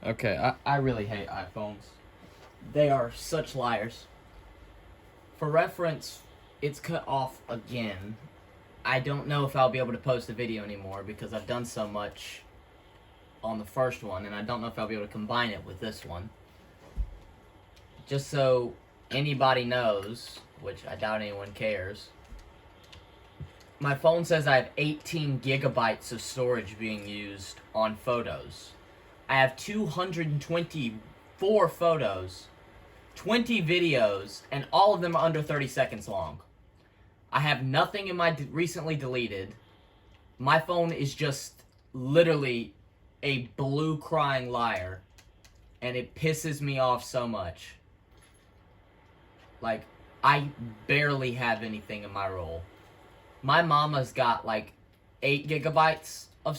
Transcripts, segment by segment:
Okay, I really hate iPhones. They are such liars. For reference, it's cut off again. I don't know if I'll be able to post a video anymore because I've done so much on the first one, and I don't know if I'll be able to combine it with this one. Just so anybody knows, which I doubt anyone cares, my phone says I have 18 gigabytes of storage being used on photos. I have 224 photos, 20 videos, and all of them are under 30 seconds long. I have nothing in my recently deleted. My phone is just literally a blue crying liar, and it pisses me off so much. Like, I barely have anything in my roll. My mama's got like 8 gigabytes of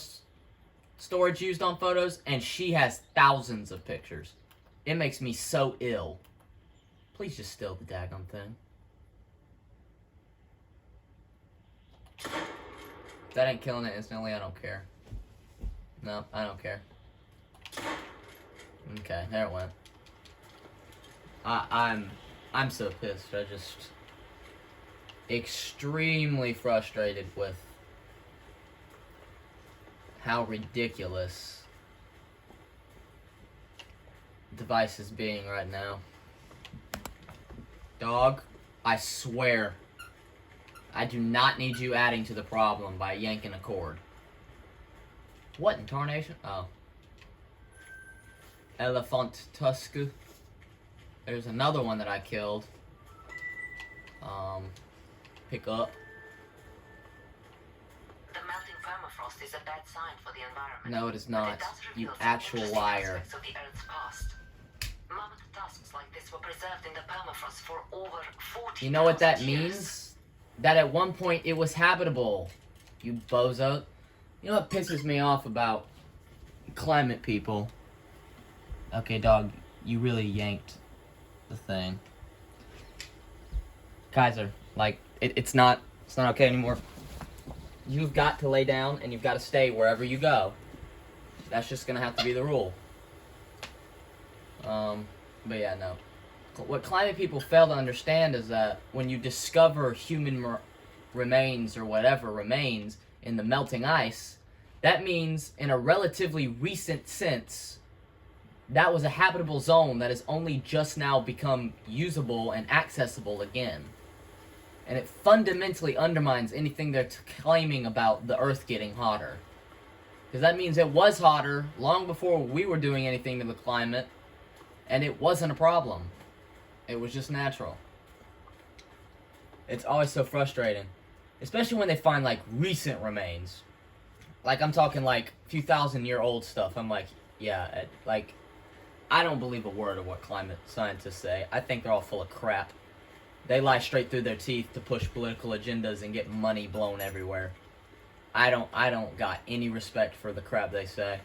storage used on photos, and she has thousands of pictures. It makes me so ill. Please just steal the daggone thing. If that ain't killing it instantly, I don't care. No, I don't care. Okay, there it went. I'm so pissed. I just extremely frustrated with how ridiculous device is being right now. Dog, I swear, I do not need you adding to the problem by yanking a cord. What in tarnation? Oh. Elephant Tusk. There's another one that I killed. Pick up. The melting permafrost is a bad sign for the environment. No, it is not. It You actual liar. of the Earth's past. Mammoth tusks like this were preserved in the permafrost for over 40. You know what that means? That at one point it was habitable. You bozo. You know what pisses me off about climate people? Okay, dog, you really yanked the thing. Kaiser, like, it's not okay anymore. You've got to lay down and you've got to stay wherever you go. That's just gonna have to be the rule. But yeah, no. What climate people fail to understand is that when you discover human remains or whatever remains in the melting ice, that means in a relatively recent sense, that was a habitable zone that has only just now become usable and accessible again. And it fundamentally undermines anything they're claiming about the Earth getting hotter. Because that means it was hotter long before we were doing anything to the climate, and it wasn't a problem. It was just natural. It's always so frustrating. Especially when they find, like, recent remains. Like, I'm talking, like, a few thousand-year-old stuff. I'm like, yeah, like, I don't believe a word of what climate scientists say. I think they're all full of crap. They lie straight through their teeth to push political agendas and get money blown everywhere. I don't got any respect for the crap they say.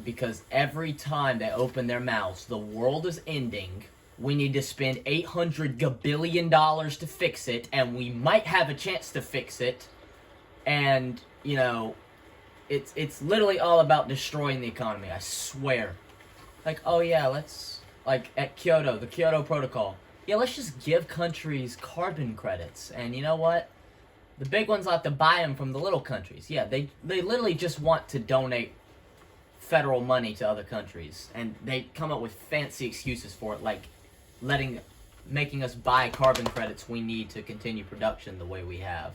Because every time they open their mouths, the world is ending, we need to spend $800 billion to fix it, and we might have a chance to fix it, and, you know, it's literally all about destroying the economy, I swear. Like, oh yeah, let's, like, at Kyoto, the Kyoto Protocol, yeah, let's just give countries carbon credits, and you know what? The big ones have to buy them from the little countries. Yeah, they literally just want to donate federal money to other countries, and they come up with fancy excuses for it, like making us buy carbon credits we need to continue production the way we have.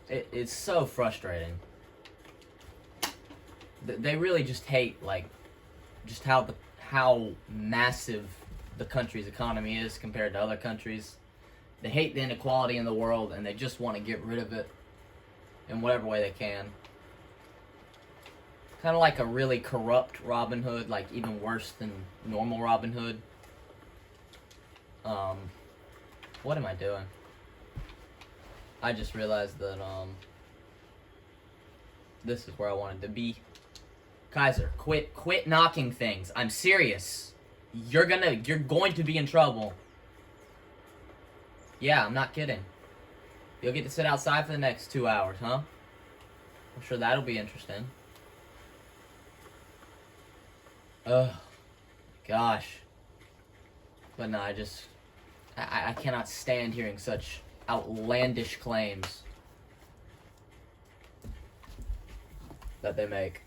It's so frustrating. They really just hate, like, just how massive the country's economy is compared to other countries. They hate the inequality in the world, and they just want to get rid of it in whatever way they can. Kind of like a really corrupt Robin Hood, like even worse than normal Robin Hood. What am I doing? I just realized that, this is where I wanted to be. Kaiser, quit knocking things. I'm serious. You're going to be in trouble. Yeah, I'm not kidding. You'll get to sit outside for the next 2 hours, huh? I'm sure that'll be interesting. Oh, gosh. But no, I cannot stand hearing such outlandish claims that they make.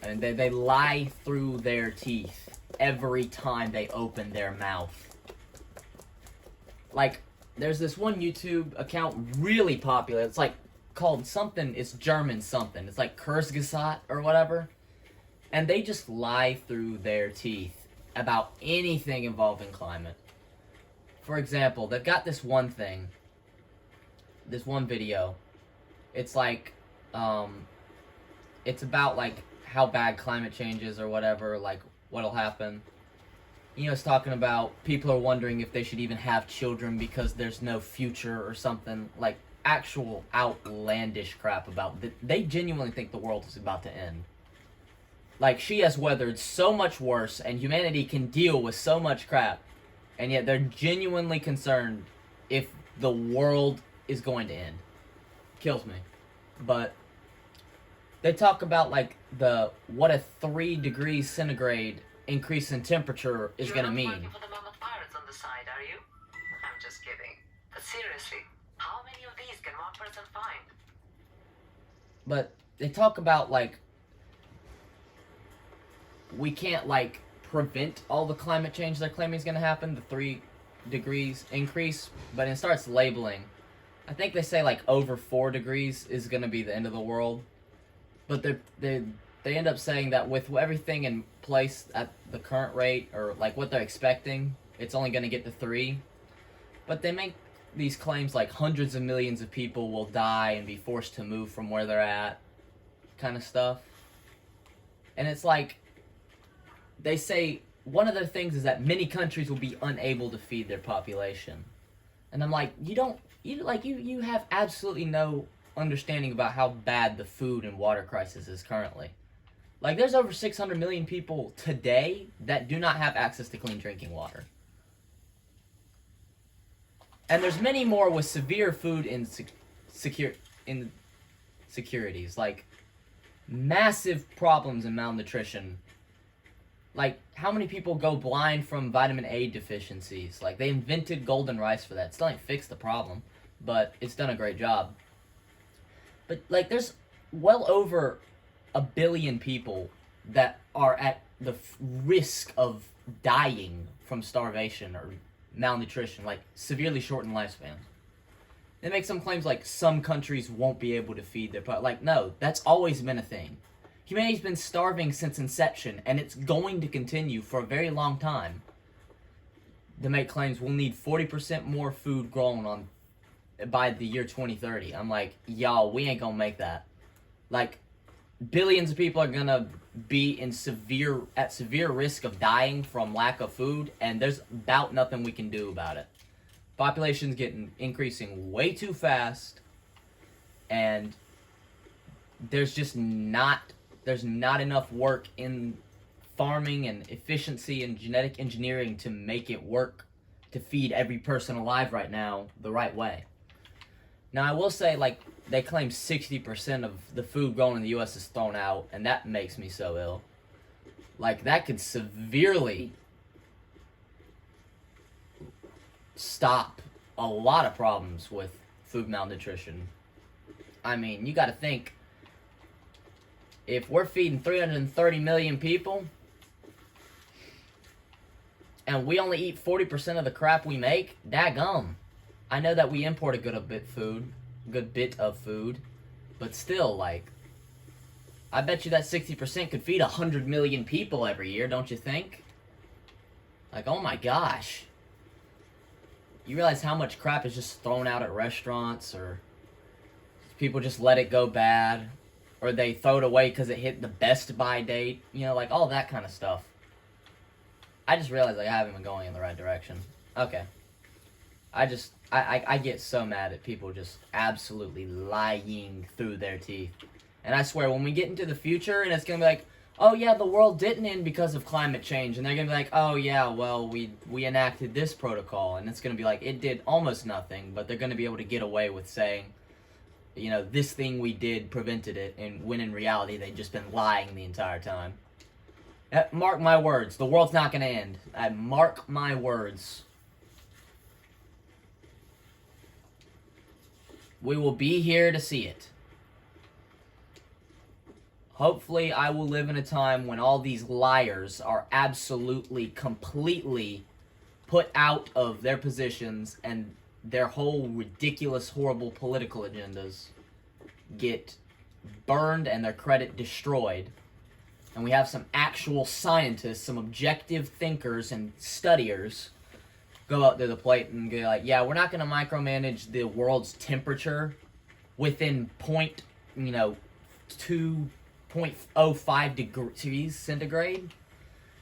And they lie through their teeth every time they open their mouth. Like, there's this one YouTube account really popular. It's like called something, it's German something. It's like Kurzgesagt or whatever. And they just lie through their teeth about anything involving climate. For example, they've got this one thing, this one video. It's like, it's about like how bad climate change is or whatever, like what'll happen. You know, it's talking about people are wondering if they should even have children because there's no future or something. Like, actual outlandish crap about they genuinely think the world is about to end. Like, she has weathered so much worse and humanity can deal with so much crap, and yet they're genuinely concerned if the world is going to end. Kills me. But they talk about like what a 3 degrees centigrade increase in temperature is going to mean. You're not working for the mammoth pirates on the side, are you? I'm just kidding. But seriously, how many of these can one person find? But they talk about like we can't like prevent all the climate change they're claiming is going to happen, the 3 degrees increase, but it starts labeling. I think they say like over 4 degrees is going to be the end of the world. But they end up saying that with everything in place at the current rate, or like what they're expecting, it's only going to get to 3. But they make these claims like hundreds of millions of people will die and be forced to move from where they're at, kind of stuff. And it's like, they say one of their things is that many countries will be unable to feed their population. And I'm like, you have absolutely no understanding about how bad the food and water crisis is currently. Like, there's over 600 million people today that do not have access to clean drinking water. And there's many more with severe food insecurities, like massive problems in malnutrition. Like, how many people go blind from vitamin A deficiencies? Like, they invented golden rice for that. Still ain't fixed the problem, but it's done a great job. But, like, there's well over 1 billion people that are at the risk of dying from starvation or malnutrition, like severely shortened lifespans. They make some claims like some countries won't be able to feed their like, no, that's always been a thing. Humanity's been starving since inception, and it's going to continue for a very long time. They make claims we'll need 40% more food grown by the year 2030. I'm like, y'all, we ain't gonna make that. Like, billions of people are gonna be at severe risk of dying from lack of food, and there's about nothing we can do about it. Population's increasing way too fast, and there's not enough work in farming and efficiency and genetic engineering to make it work to feed every person alive right now the right way. Now, I will say, like, they claim 60% of the food grown in the U.S. is thrown out, and that makes me so ill. Like, that could severely stop a lot of problems with food malnutrition. I mean, you gotta think, if we're feeding 330 million people, and we only eat 40% of the crap we make, daggum. I know that we import a good bit of food, but still, like, I bet you that 60% could feed 100 million people every year, don't you think? Like, oh my gosh. You realize how much crap is just thrown out at restaurants, or people just let it go bad, or they throw it away because it hit the best by date, you know, like all that kind of stuff. I just realized like, I haven't been going in the right direction. Okay. I get so mad at people just absolutely lying through their teeth. And I swear, when we get into the future and it's going to be like, oh yeah, the world didn't end because of climate change, and they're going to be like, oh yeah, well, we enacted this protocol, and it's going to be like, it did almost nothing, but they're going to be able to get away with saying, this thing we did prevented it, and when in reality they've just been lying the entire time. Mark my words, the world's not going to end. I mark my words. We will be here to see it. Hopefully, I will live in a time when all these liars are absolutely, completely put out of their positions and their whole ridiculous, horrible political agendas get burned and their credit destroyed. And we have some actual scientists, some objective thinkers and studiers go up to the plate and be like, yeah, we're not going to micromanage the world's temperature within 2.05 degrees centigrade.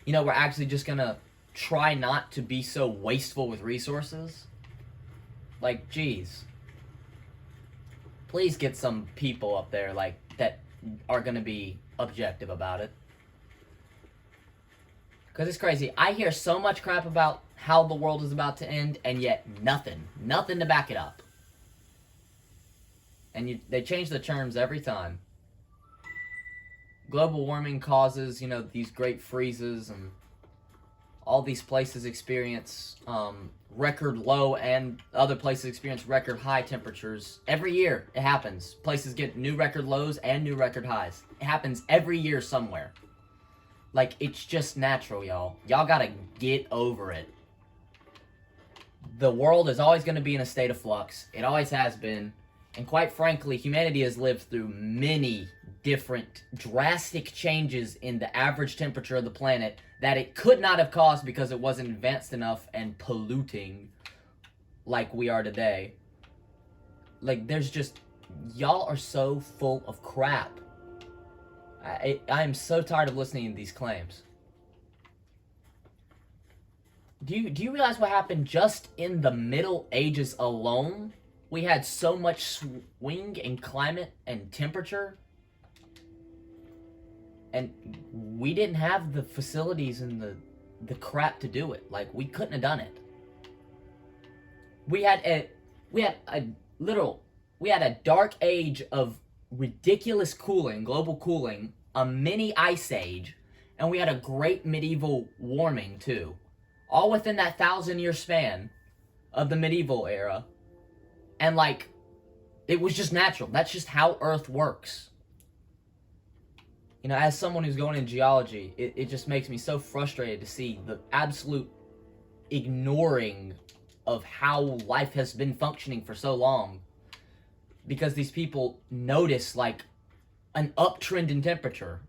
We're actually just going to try not to be so wasteful with resources. Like, geez. Please get some people up there, that are going to be objective about it. Because it's crazy. I hear so much crap about how the world is about to end, and yet nothing to back it up. And they change the terms every time. Global warming causes, these great freezes, and all these places experience record low, and other places experience record high temperatures. Every year it happens. Places get new record lows and new record highs. It happens every year somewhere. It's just natural, y'all. Y'all gotta get over it. The world is always going to be in a state of flux. It always has been. And quite frankly, humanity has lived through many different drastic changes in the average temperature of the planet that it could not have caused because it wasn't advanced enough and polluting like we are today. There's just... Y'all are so full of crap. I am so tired of listening to these claims. Do you realize what happened just in the Middle Ages alone? We had so much swing in climate and temperature. And we didn't have the facilities and the crap to do it. We couldn't have done it. We had a dark age of ridiculous cooling, global cooling, a mini ice age, and we had a great medieval warming too. All within that 1,000-year span of the medieval era. And it was just natural. That's just how Earth works. As someone who's going in geology, it just makes me so frustrated to see the absolute ignoring of how life has been functioning for so long. Because these people notice, an uptrend in temperature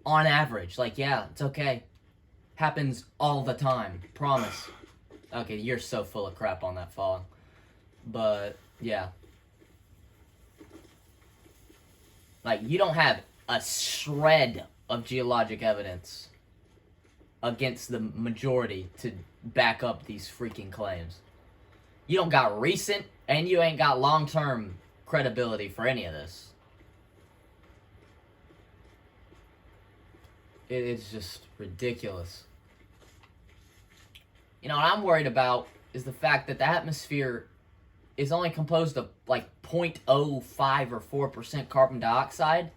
on average. Yeah, it's okay. Happens all the time. Promise. Okay, you're so full of crap on that fog. But, yeah. You don't have a shred of geologic evidence against the majority to back up these freaking claims. You don't got recent, and you ain't got long-term credibility for any of this. It's just ridiculous. What I'm worried about is the fact that the atmosphere is only composed of 0.05 or 4% carbon dioxide,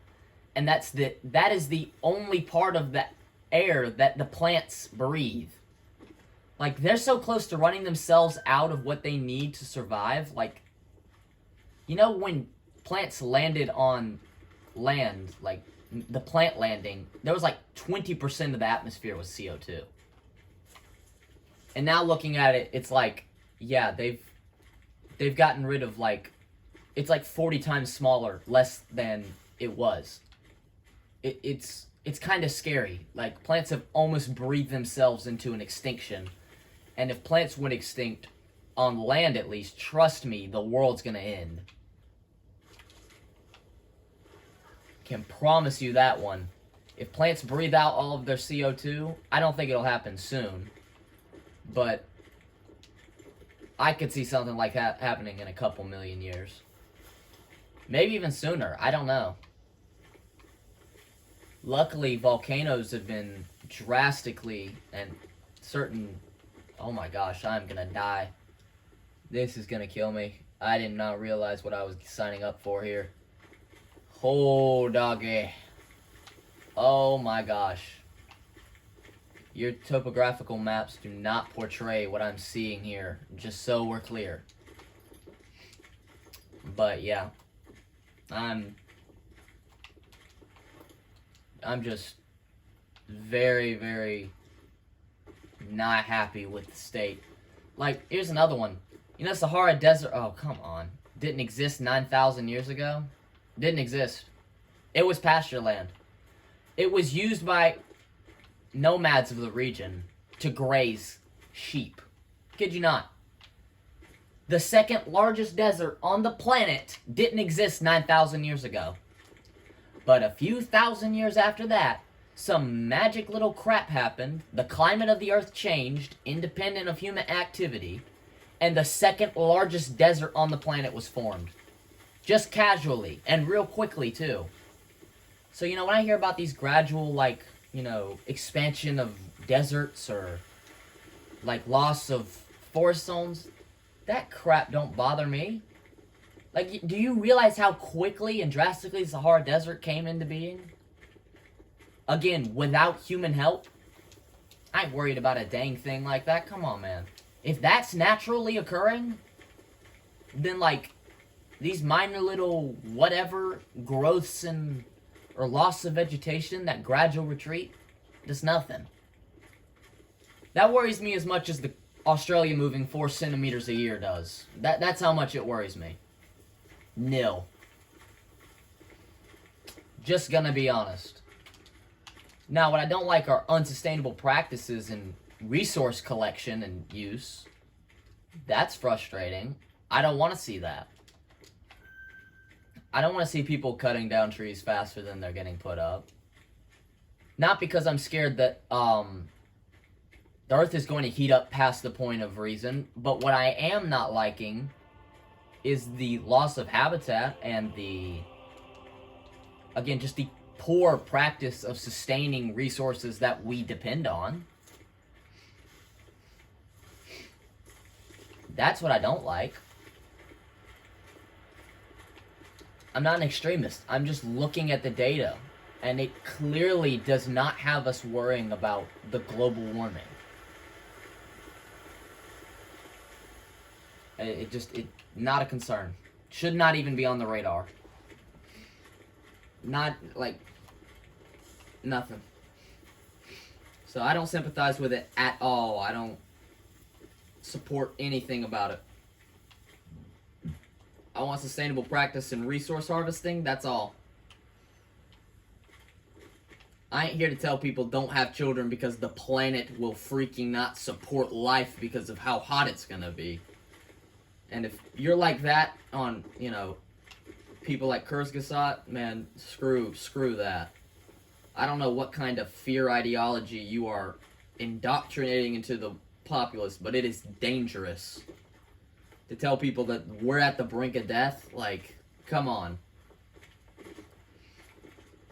and that is the only part of the air that the plants breathe. They're so close to running themselves out of what they need to survive. When plants landed on land, the plant landing, there was 20% of the atmosphere was CO2. And now looking at it, it's yeah, they've gotten rid of it's 40 times smaller, less than it was. It's kind of scary. Plants have almost breathed themselves into an extinction. And if plants went extinct, on land at least, trust me, the world's gonna end. Can promise you that one. If plants breathe out all of their CO2, I don't think it'll happen soon. But I could see something like that happening in a couple million years. Maybe even sooner. I don't know. Luckily, volcanoes have been drastically and certain... Oh my gosh, I'm gonna die. This is gonna kill me. I did not realize what I was signing up for here. Oh, doggy. Oh my gosh. Your topographical maps do not portray what I'm seeing here, just so we're clear. But yeah, I'm just very, very not happy with the state. Like, here's another one. You know, Sahara Desert, oh, come on. Didn't exist 9,000 years ago? Didn't exist. It was pasture land. It was used by nomads of the region to graze sheep. Kid you not. The second largest desert on the planet didn't exist 9,000 years ago. But a few thousand years after that, some magic little crap happened, the climate of the earth changed, independent of human activity, and the second largest desert on the planet was formed. Just casually, and real quickly too. So, you know, when I hear about these gradual, like, you know, expansion of deserts or, like, loss of forest zones, that crap don't bother me. Like, do you realize how quickly and drastically the Sahara Desert came into being? Again, without human help? I ain't worried about a dang thing like that. Come on, man. If that's naturally occurring, then, like, these minor little whatever growths and or loss of vegetation, that gradual retreat, does nothing. That worries me as much as the Australia moving 4 centimeters a year does. That's how much it worries me. Nil. Just gonna be honest. Now, what I don't like are unsustainable practices in resource collection and use. That's frustrating. I don't want to see that. I don't want to see people cutting down trees faster than they're getting put up. Not because I'm scared that the earth is going to heat up past the point of reason, but what I am not liking is the loss of habitat and the, again, just the poor practice of sustaining resources that we depend on. That's what I don't like. I'm not an extremist. I'm just looking at the data, and it clearly does not have us worrying about the global warming. It not a concern. Should not even be on the radar. Not, like, nothing. So I don't sympathize with it at all. I don't support anything about it. I want sustainable practice in resource harvesting, that's all. I ain't here to tell people don't have children because the planet will freaking not support life because of how hot it's gonna be. And if you're like that on, you know, people like Kurzgesagt, man, screw that. I don't know what kind of fear ideology you are indoctrinating into the populace, but it is dangerous. To tell people that we're at the brink of death, like, come on.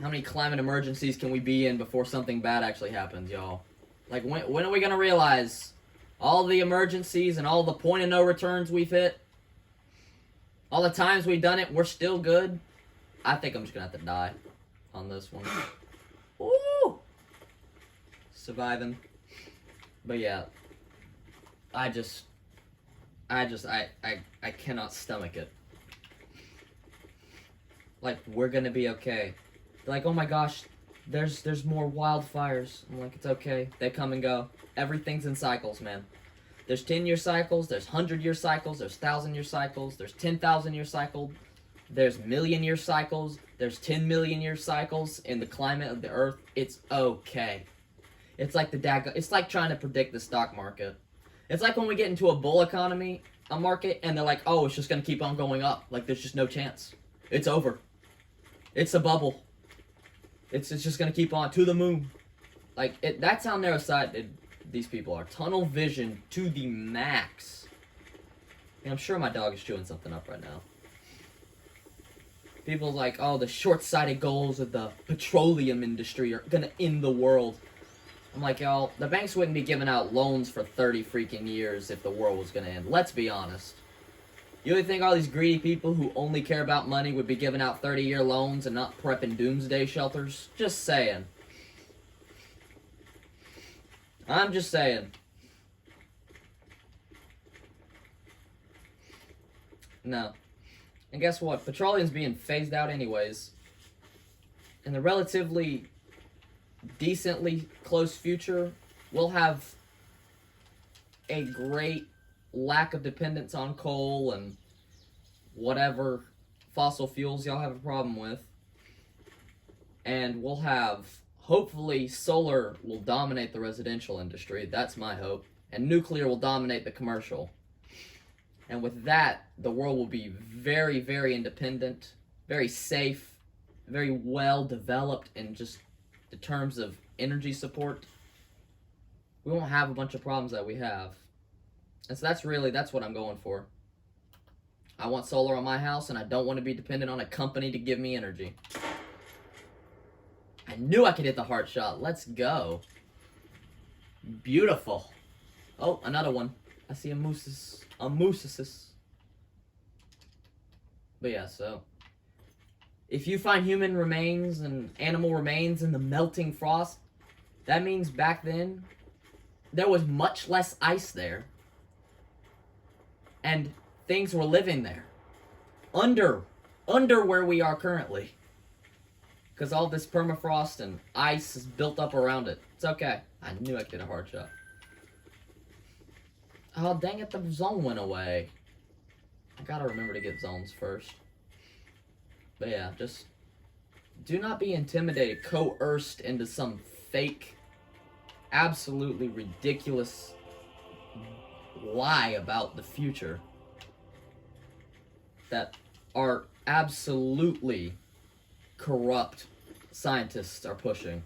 How many climate emergencies can we be in before something bad actually happens, y'all? Like, when are we gonna realize all the emergencies and all the point of no returns we've hit? All the times we've done it, we're still good? I think I'm just gonna have to die on this one. Woo! Surviving. But yeah. I cannot stomach it. Like, we're gonna be okay. They're like, oh my gosh, there's more wildfires. I'm like, it's okay. They come and go. Everything's in cycles, man. There's 10-year cycles, there's 100-year cycles, there's 1,000-year cycles, there's 10,000-year cycle, there's million-year cycles, there's 10 million-year cycles in the climate of the earth. It's okay. It's like it's like trying to predict the stock market. It's like when we get into a bull economy, a market, and they're like, oh, it's just going to keep on going up. Like, there's just no chance. It's over. It's a bubble. It's just going to keep on to the moon. Like, that's how narrow-sighted these people are. Tunnel vision to the max. And I'm sure my dog is chewing something up right now. People like, oh, the short-sighted goals of the petroleum industry are going to end the world. I'm like, y'all, the banks wouldn't be giving out loans for 30 freaking years if the world was going to end. Let's be honest. You really think all these greedy people who only care about money would be giving out 30-year loans and not prepping doomsday shelters? Just saying. I'm just saying. No. And guess what? Petroleum's being phased out anyways. In the relatively decently close future, we'll have a great lack of dependence on coal and whatever fossil fuels y'all have a problem with. And we'll have, hopefully, solar will dominate the residential industry. That's my hope. And nuclear will dominate the commercial. And with that, the world will be very, very independent, very safe, very well developed in just the terms of energy support. We won't have a bunch of problems that we have. And so that's what I'm going for. I want solar on my house, and I don't want to be dependent on a company to give me energy. I knew I could hit the heart shot. Let's go. Beautiful. Oh, another one. I see a moosis. But yeah, so if you find human remains and animal remains in the melting frost, that means back then there was much less ice there. And things were living there. Under where we are currently. Because all this permafrost and ice is built up around it. It's okay. I knew I could get a hard shot. Oh, dang it, the zone went away. I gotta remember to get zones first. But yeah, just do not be intimidated, coerced into some fake, absolutely ridiculous lie about the future that our absolutely corrupt scientists are pushing.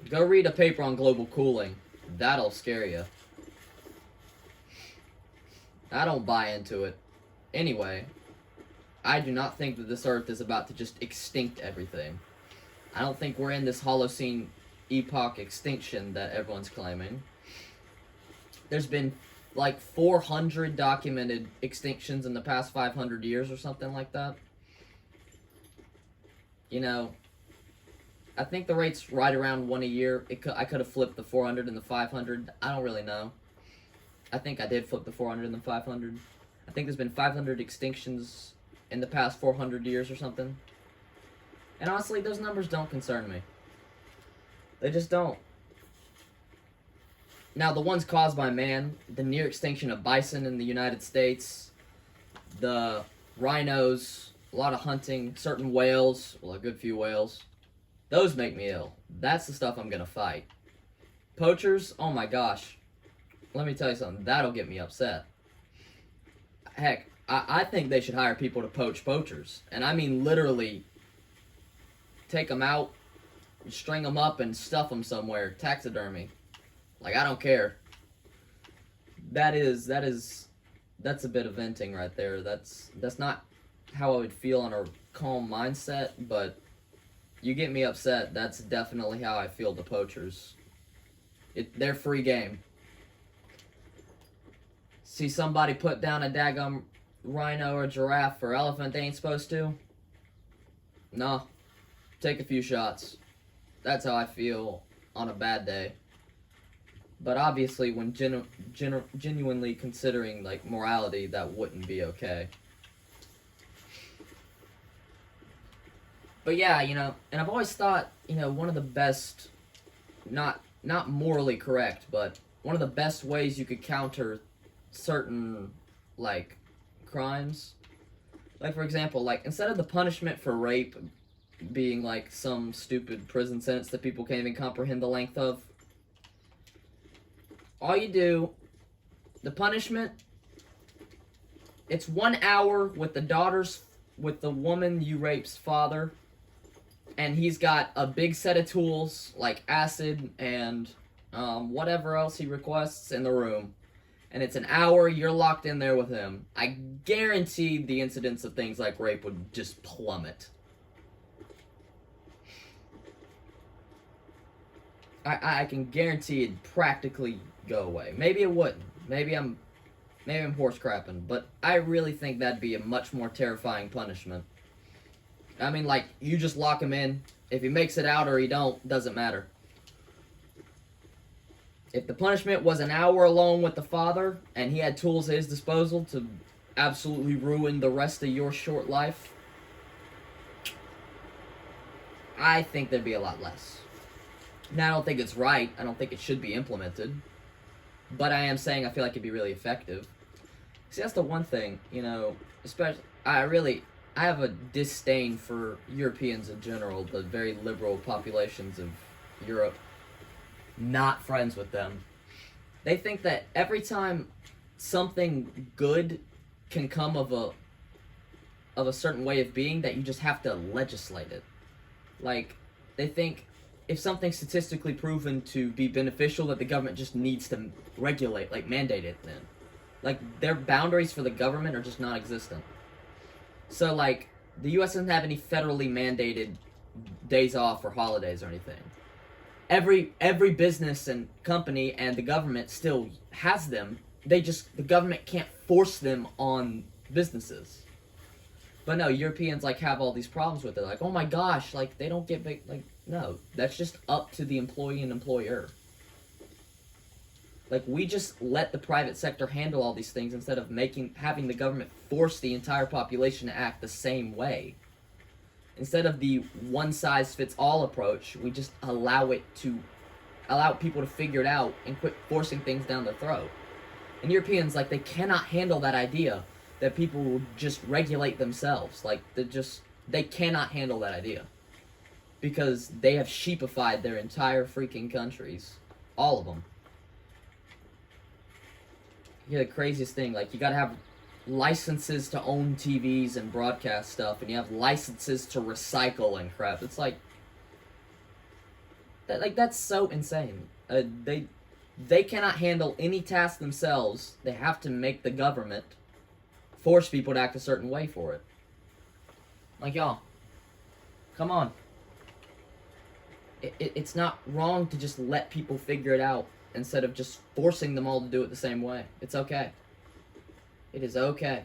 Go read a paper on global cooling. That'll scare you. I don't buy into it. Anyway, I do not think that this Earth is about to just extinct everything. I don't think we're in this Holocene epoch extinction that everyone's claiming. There's been like 400 documented extinctions in the past 500 years or something like that. You know, I think the rate's right around one a year. I could have flipped the 400 and the 500. I don't really know. I think I did flip the 400 and the 500. I think there's been 500 extinctions in the past 400 years or something. And honestly, those numbers don't concern me. They just don't. Now, the ones caused by man, the near extinction of bison in the United States, the rhinos, a lot of hunting, certain whales, well, a good few whales, those make me ill. That's the stuff I'm gonna fight. Poachers, oh my gosh. Let me tell you something, that'll get me upset. Heck, I think they should hire people to poach poachers. And I mean literally take them out, string them up, and stuff them somewhere. Taxidermy. Like, I don't care. That's a bit of venting right there. That's not how I would feel on a calm mindset, but you get me upset, that's definitely how I feel to poachers. They're free game. See somebody put down a daggum rhino or giraffe or elephant they ain't supposed to? No. Take a few shots. That's how I feel on a bad day. But obviously, when genuinely considering, like, morality, that wouldn't be okay. But yeah, you know, and I've always thought, you know, one of the best, not morally correct, but one of the best ways you could counter certain, like, crimes, like, for example, like, instead of the punishment for rape being, like, some stupid prison sentence that people can't even comprehend the length of, all you do, the punishment, it's 1 hour with the woman you rape's father, and he's got a big set of tools, like acid and whatever else he requests in the room. And it's an hour, you're locked in there with him. I guarantee the incidence of things like rape would just plummet. I can guarantee it'd practically go away. Maybe it wouldn't. Maybe I'm Maybe I'm horse crapping, but I really think that'd be a much more terrifying punishment. I mean, like, you just lock him in. If he makes it out or he don't, doesn't matter. If the punishment was an hour alone with the father, and he had tools at his disposal to absolutely ruin the rest of your short life, I think there'd be a lot less. Now, I don't think it's right. I don't think it should be implemented. But I am saying I feel like it'd be really effective. See, that's the one thing, you know, especially, I have a disdain for Europeans in general, the very liberal populations of Europe. Not friends with them. They think that every time something good can come of a certain way of being, that you just have to legislate it. Like, they think if something's statistically proven to be beneficial, that the government just needs to regulate, like mandate it then. Like, their boundaries for the government are just non-existent. So, like, the U.S. doesn't have any federally mandated days off or holidays or anything. Every business and company and the government still has them. The government can't force them on businesses. But no, Europeans, like, have all these problems with it. Like, oh my gosh, like, they don't get big, like, no. That's just up to the employee and employer. Like, we just let the private sector handle all these things instead of having the government force the entire population to act the same way. Instead of the one-size-fits-all approach, we just allow people to figure it out and quit forcing things down their throat. And Europeans, like, they cannot handle that idea that people will just regulate themselves. Like, they cannot handle that idea. Because they have sheepified their entire freaking countries. All of them. Yeah, the craziest thing, like, you gotta have licenses to own TVs and broadcast stuff, and you have licenses to recycle and crap. It's like, that's so insane. They cannot handle any task themselves. They have to make the government force people to act a certain way for it. Like, y'all, come on. It's not wrong to just let people figure it out instead of just forcing them all to do it the same way. It's okay. It is okay.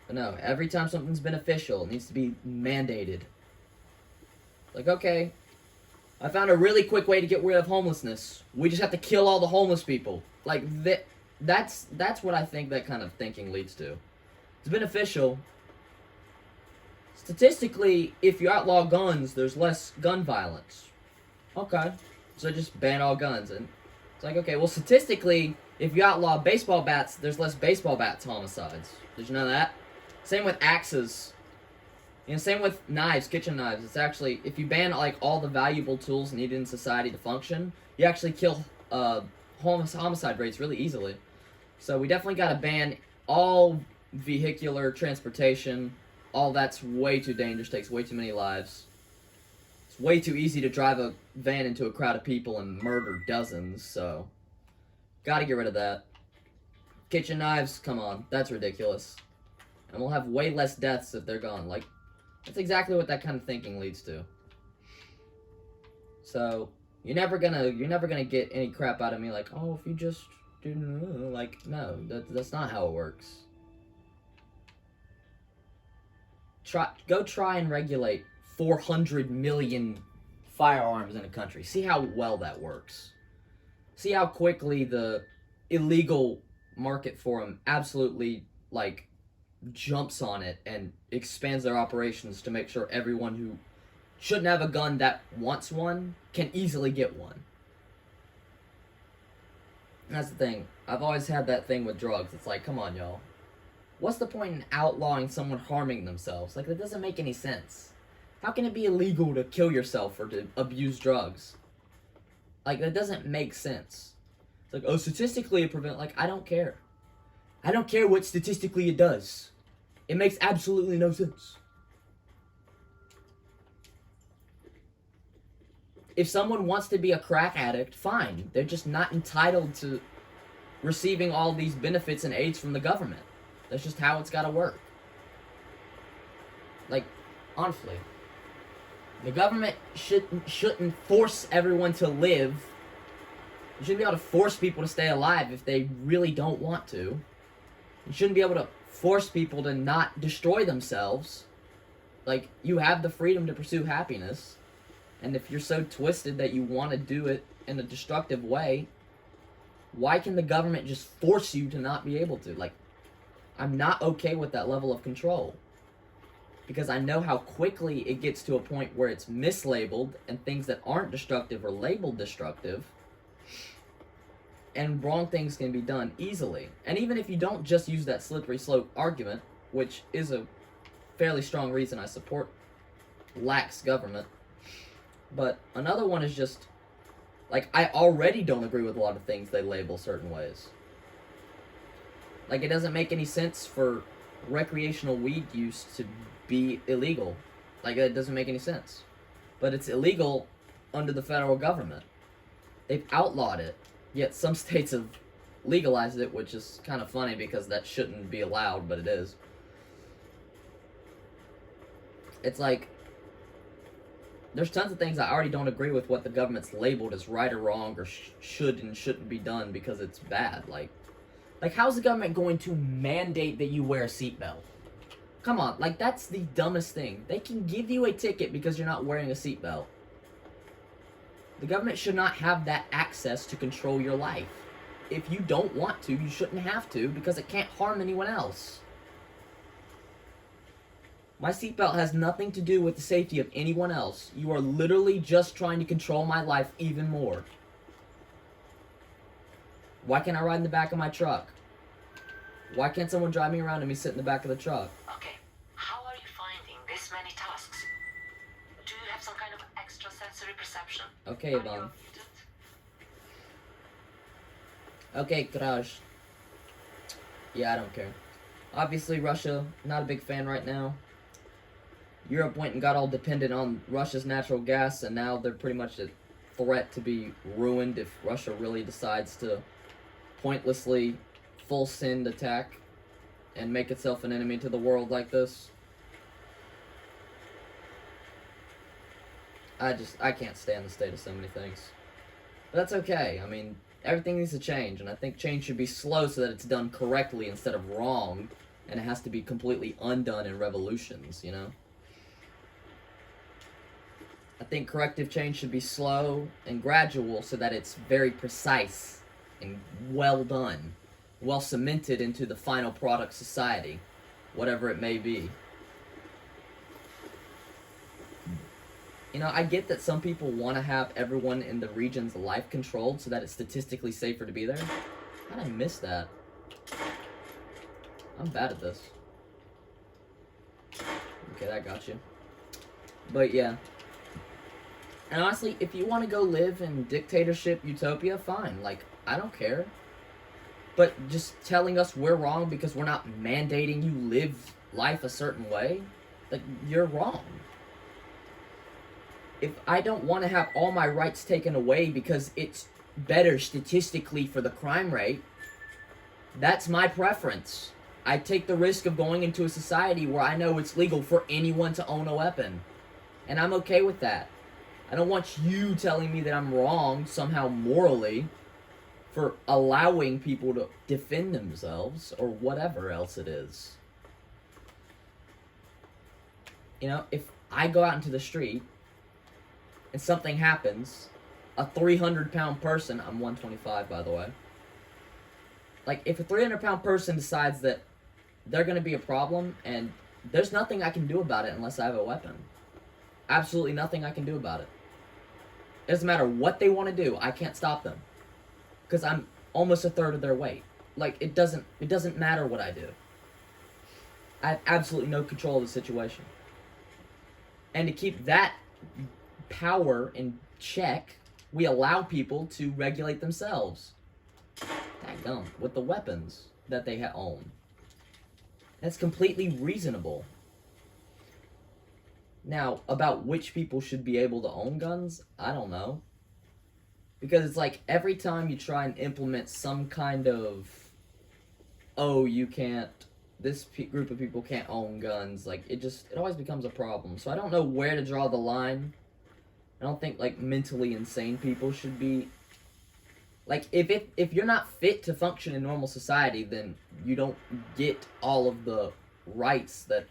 But no, every time something's beneficial, it needs to be mandated. Like, okay, I found a really quick way to get rid of homelessness. We just have to kill all the homeless people. Like, that's what I think that kind of thinking leads to. It's beneficial. Statistically, if you outlaw guns, there's less gun violence. Okay. So just ban all guns. And it's like, okay, well, statistically, if you outlaw baseball bats, there's less baseball bats homicides. Did you know that? Same with axes. You know, same with knives, kitchen knives. It's actually, if you ban, like, all the valuable tools needed in society to function, you actually kill homicide rates really easily. So we definitely got to ban all vehicular transportation. All that's way too dangerous, takes way too many lives. It's way too easy to drive a van into a crowd of people and murder dozens, so gotta get rid of that. Kitchen knives, come on, that's ridiculous. And we'll have way less deaths if they're gone. Like, that's exactly what that kind of thinking leads to. So, you're never gonna get any crap out of me like, oh, if you just do, like, no, that's not how it works. Go try and regulate 400 million firearms in a country. See how well that works. See how quickly the illegal market for them absolutely, like, jumps on it and expands their operations to make sure everyone who shouldn't have a gun that wants one can easily get one. And that's the thing. I've always had that thing with drugs. It's like, come on, y'all. What's the point in outlawing someone harming themselves? Like, that doesn't make any sense. How can it be illegal to kill yourself or to abuse drugs? Like, that doesn't make sense. It's like, oh, statistically it prevents... Like, I don't care. I don't care what statistically it does. It makes absolutely no sense. If someone wants to be a crack addict, fine. They're just not entitled to receiving all these benefits and aids from the government. That's just how it's gotta work. Like, honestly. The government shouldn't force everyone to live You shouldn't be able to force people to stay alive if they really don't want to. You shouldn't be able to force people to not destroy themselves. Like, you have the freedom to pursue happiness. And if you're so twisted that you want to do it in a destructive way, why can the government just force you to not be able to? Like, I'm not okay with that level of control. Because I know how quickly it gets to a point where it's mislabeled and things that aren't destructive are labeled destructive. And wrong things can be done easily. And even if you don't just use that slippery slope argument, which is a fairly strong reason I support lax government, but another one is just, like, I already don't agree with a lot of things they label certain ways. Like, it doesn't make any sense for recreational weed use to be illegal. Like, it doesn't make any sense. But it's illegal under the federal government. They've outlawed it, yet some states have legalized it, which is kind of funny because that shouldn't be allowed, but it is. It's like, there's tons of things I already don't agree with what the government's labeled as right or wrong or should and shouldn't be done because it's bad. Like, how's the government going to mandate that you wear a seatbelt? Come on, like, that's the dumbest thing. They can give you a ticket because you're not wearing a seatbelt. The government should not have that access to control your life. If you don't want to, you shouldn't have to because it can't harm anyone else. My seatbelt has nothing to do with the safety of anyone else. You are literally just trying to control my life even more. Why can't I ride in the back of my truck? Why can't someone drive me around and me sit in the back of the truck? Okay, how are you finding this many tasks? Do you have some kind of extrasensory perception? Okay, Are Ivan. you a mutant? Okay, Crash. Yeah, I don't care. Obviously, Russia, not a big fan right now. Europe went and got all dependent on Russia's natural gas, and now they're pretty much a threat to be ruined if Russia really decides to pointlessly full send attack and make itself an enemy to the world like this. I can't stand the state of so many things. But that's okay. I mean, everything needs to change, and I think change should be slow so that it's done correctly instead of wrong, and it has to be completely undone in revolutions, you know? I think corrective change should be slow and gradual so that it's very precise and well done, well cemented into the final product society, whatever it may be. You know, I get that some people want to have everyone in the region's life controlled so that it's statistically safer to be there. How did I miss that? I'm bad at this. Okay, that got you. But yeah. And honestly, if you want to go live in dictatorship utopia, fine. Like, I don't care. But just telling us we're wrong because we're not mandating you live life a certain way, like, you're wrong. If I don't want to have all my rights taken away because it's better statistically for the crime rate, that's my preference. I take the risk of going into a society where I know it's legal for anyone to own a weapon. And I'm okay with that. I don't want you telling me that I'm wrong somehow morally for allowing people to defend themselves or whatever else it is. You know, if I go out into the street and something happens, a 300-pound person, I'm 125 by the way, like, if a 300-pound person decides that they're going to be a problem and there's nothing I can do about it unless I have a weapon. Absolutely nothing I can do about it. It doesn't matter what they want to do, I can't stop them. Because I'm almost a third of their weight. Like, it doesn't matter what I do. I have absolutely no control of the situation. And to keep that power in check, we allow people to regulate themselves. Dadgum, with the weapons that they own. That's completely reasonable. Now, about which people should be able to own guns, I don't know. Because it's like, every time you try and implement some kind of, oh, you can't, this group of people can't own guns, like, it always becomes a problem. So I don't know where to draw the line. I don't think, like, mentally insane people should be, Like, if you're not fit to function in normal society, then you don't get all of the rights that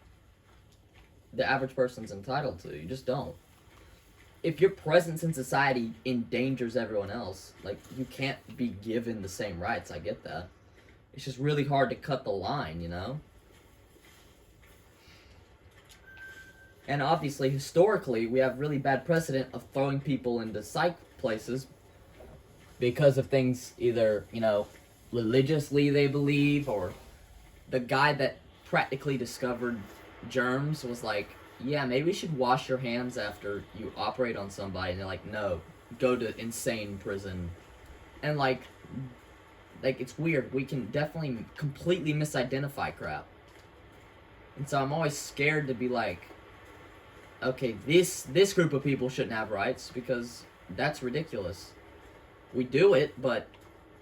the average person's entitled to. You just don't. If your presence in society endangers everyone else, like, you can't be given the same rights. I get that. It's just really hard to cut the line, you know? And obviously, historically, we have really bad precedent of throwing people into psych places because of things either, you know, religiously they believe, or the guy that practically discovered germs was like, yeah, maybe we should wash your hands after you operate on somebody. And they're like, no, go to insane prison. And like it's weird. We can definitely completely misidentify crap. And so I'm always scared to be like, okay, this group of people shouldn't have rights, because that's ridiculous. We do it, but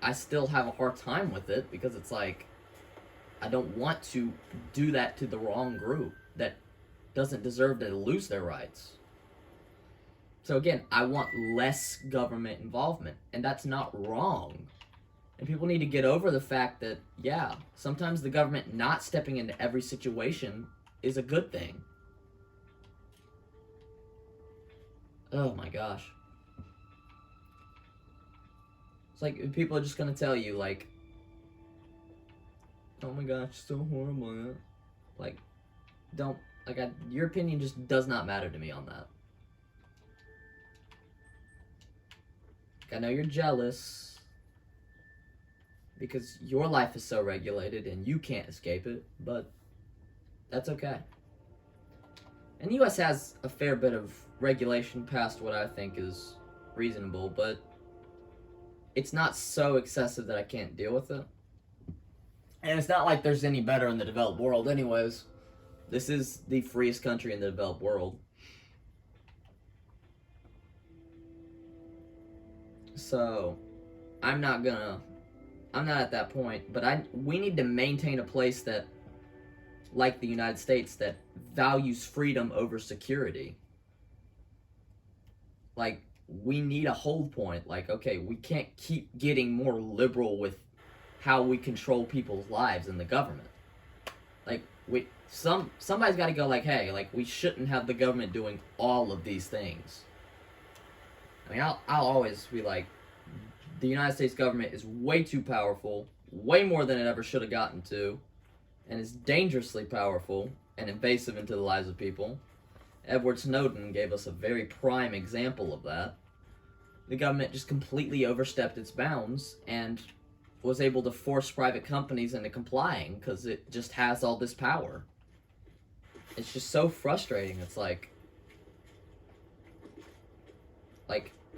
I still have a hard time with it, because it's like, I don't want to do that to the wrong group that doesn't deserve to lose their rights. So again, I want less government involvement, and that's not wrong. And people need to get over the fact that, yeah, sometimes the government not stepping into every situation is a good thing. Oh my gosh. It's like people are just gonna tell you, like, oh my gosh, so horrible. Like, don't, like, your opinion just does not matter to me on that. Like, I know you're jealous because your life is so regulated and you can't escape it, but that's okay. And the US has a fair bit of regulation past what I think is reasonable, but it's not so excessive that I can't deal with it. And it's not like there's any better in the developed world anyways. This is the freest country in the developed world. So, I'm not at that point, but we need to maintain a place that, like the United States, that values freedom over security. Like, we need a hold point. Like, okay, we can't keep getting more liberal with how we control people's lives in the government. Like, somebody's got to go like, hey, like, we shouldn't have the government doing all of these things. I mean, I'll always be like, the United States government is way too powerful, way more than it ever should have gotten to, and is dangerously powerful and invasive into the lives of people. Edward Snowden gave us a very prime example of that. The government just completely overstepped its bounds and was able to force private companies into complying because it just has all this power. It's just so frustrating. It's like,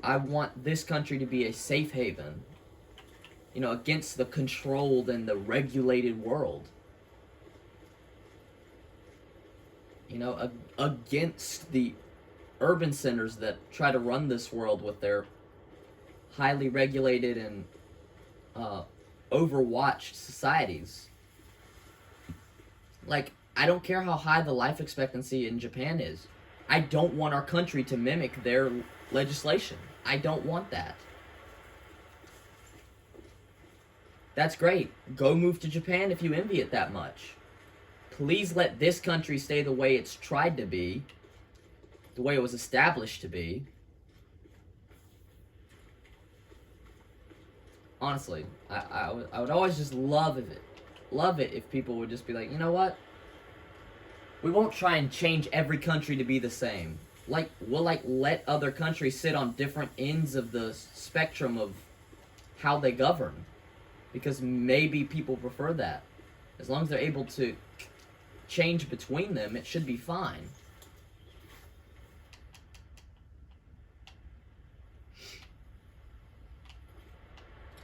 I want this country to be a safe haven, you know, against the controlled and the regulated world. You know, against the urban centers that try to run this world with their highly regulated and overwatched societies. Like, I don't care how high the life expectancy in Japan is. I don't want our country to mimic their legislation. I don't want that. That's great. Go move to Japan if you envy it that much. Please let this country stay the way it's tried to be, the way it was established to be. Honestly, I would always just love it if people would just be like, you know what? We won't try and change every country to be the same. Like, we'll let other countries sit on different ends of the spectrum of how they govern, because maybe people prefer that. As long as they're able to change between them, it should be fine.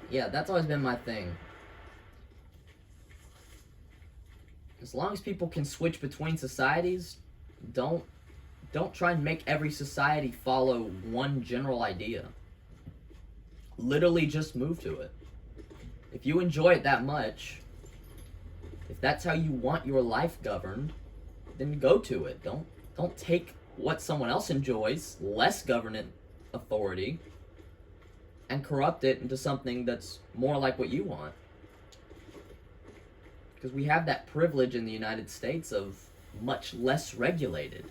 Yeah, that's always been my thing. As long as people can switch between societies, don't try and make every society follow one general idea. Literally just move to it. If you enjoy it that much, if that's how you want your life governed, then go to it. Don't take what someone else enjoys, less government authority, and corrupt it into something that's more like what you want. Because we have that privilege in the United States of much less regulated,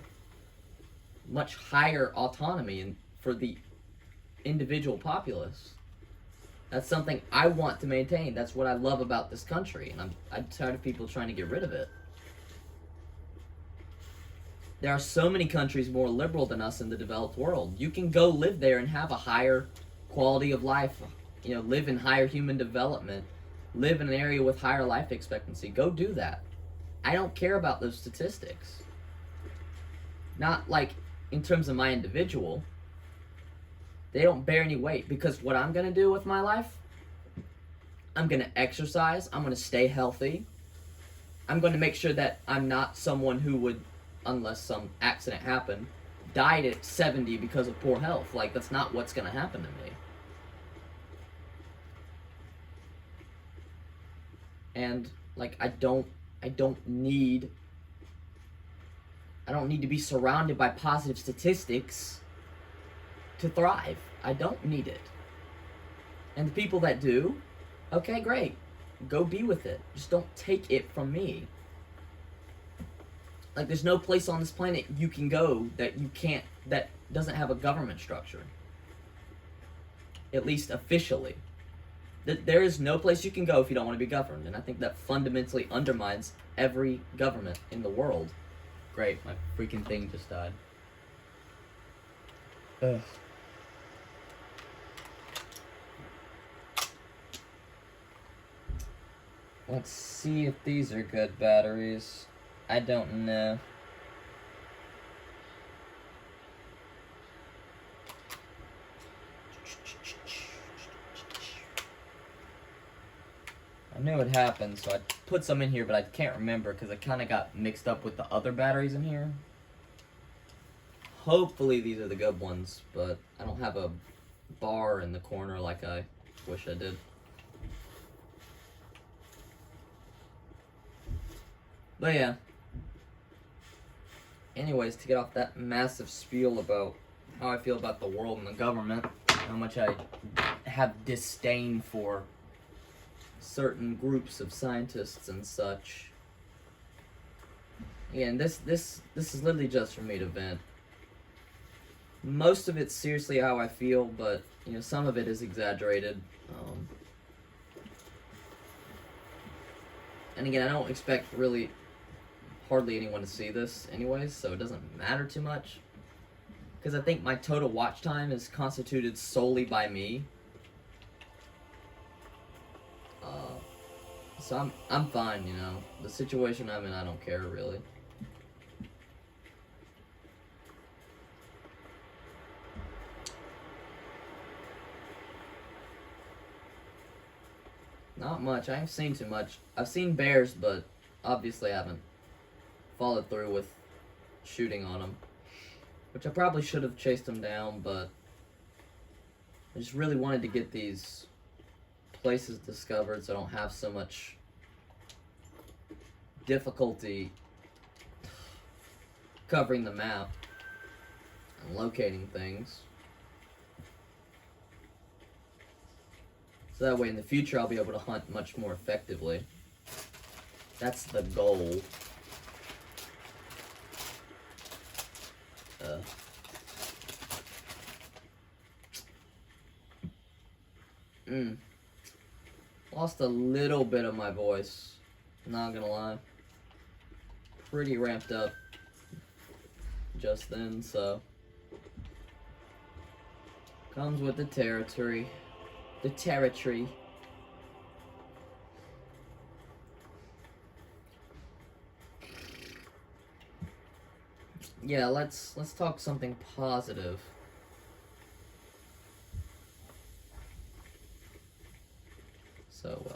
much higher autonomy for the individual populace. That's something I want to maintain. That's what I love about this country, and I'm tired of people trying to get rid of it. There are so many countries more liberal than us in the developed world. You can go live there and have a higher quality of life, live in higher human development, live in an area with higher life expectancy. Go do that. I don't care about those statistics. Not like in terms of my individual. They don't bear any weight, because what I'm going to do with my life, I'm going to exercise, I'm going to stay healthy, I'm going to make sure that I'm not someone who would, unless some accident happened, died at 70 because of poor health. Like, that's not what's going to happen to me. And like, I don't need to be surrounded by positive statistics to thrive. I don't need it. And the people that do, okay, great. Go be with it. Just don't take it from me. Like, there's no place on this planet you can go that doesn't have a government structure. At least officially. There is no place you can go if you don't want to be governed. And I think that fundamentally undermines every government in the world. Great, my freaking thing just died. Ugh. Let's see if these are good batteries. I don't know. I knew it happened, so I put some in here, but I can't remember because I kind of got mixed up with the other batteries in here. Hopefully these are the good ones, but I don't have a bar in the corner like I wish I did. But yeah. Anyways, to get off that massive spiel about how I feel about the world and the government, how much I have disdain for certain groups of scientists and such. Again, this is literally just for me to vent. Most of it's seriously how I feel, but some of it is exaggerated. And again, I don't expect really hardly anyone to see this anyways, so it doesn't matter too much. Because I think my total watch time is constituted solely by me. So I'm fine, The situation I'm in, I don't care really. Not much. I haven't seen too much. I've seen bears, but obviously I haven't followed through with shooting on them. Which I probably should have chased them down, but I just really wanted to get these places discovered so I don't have so much difficulty covering the map and locating things. So that way in the future I'll be able to hunt much more effectively. That's the goal. Lost a little bit of my voice, not gonna lie. Pretty ramped up just then, so comes with the territory. The territory. Yeah, let's talk something positive. So,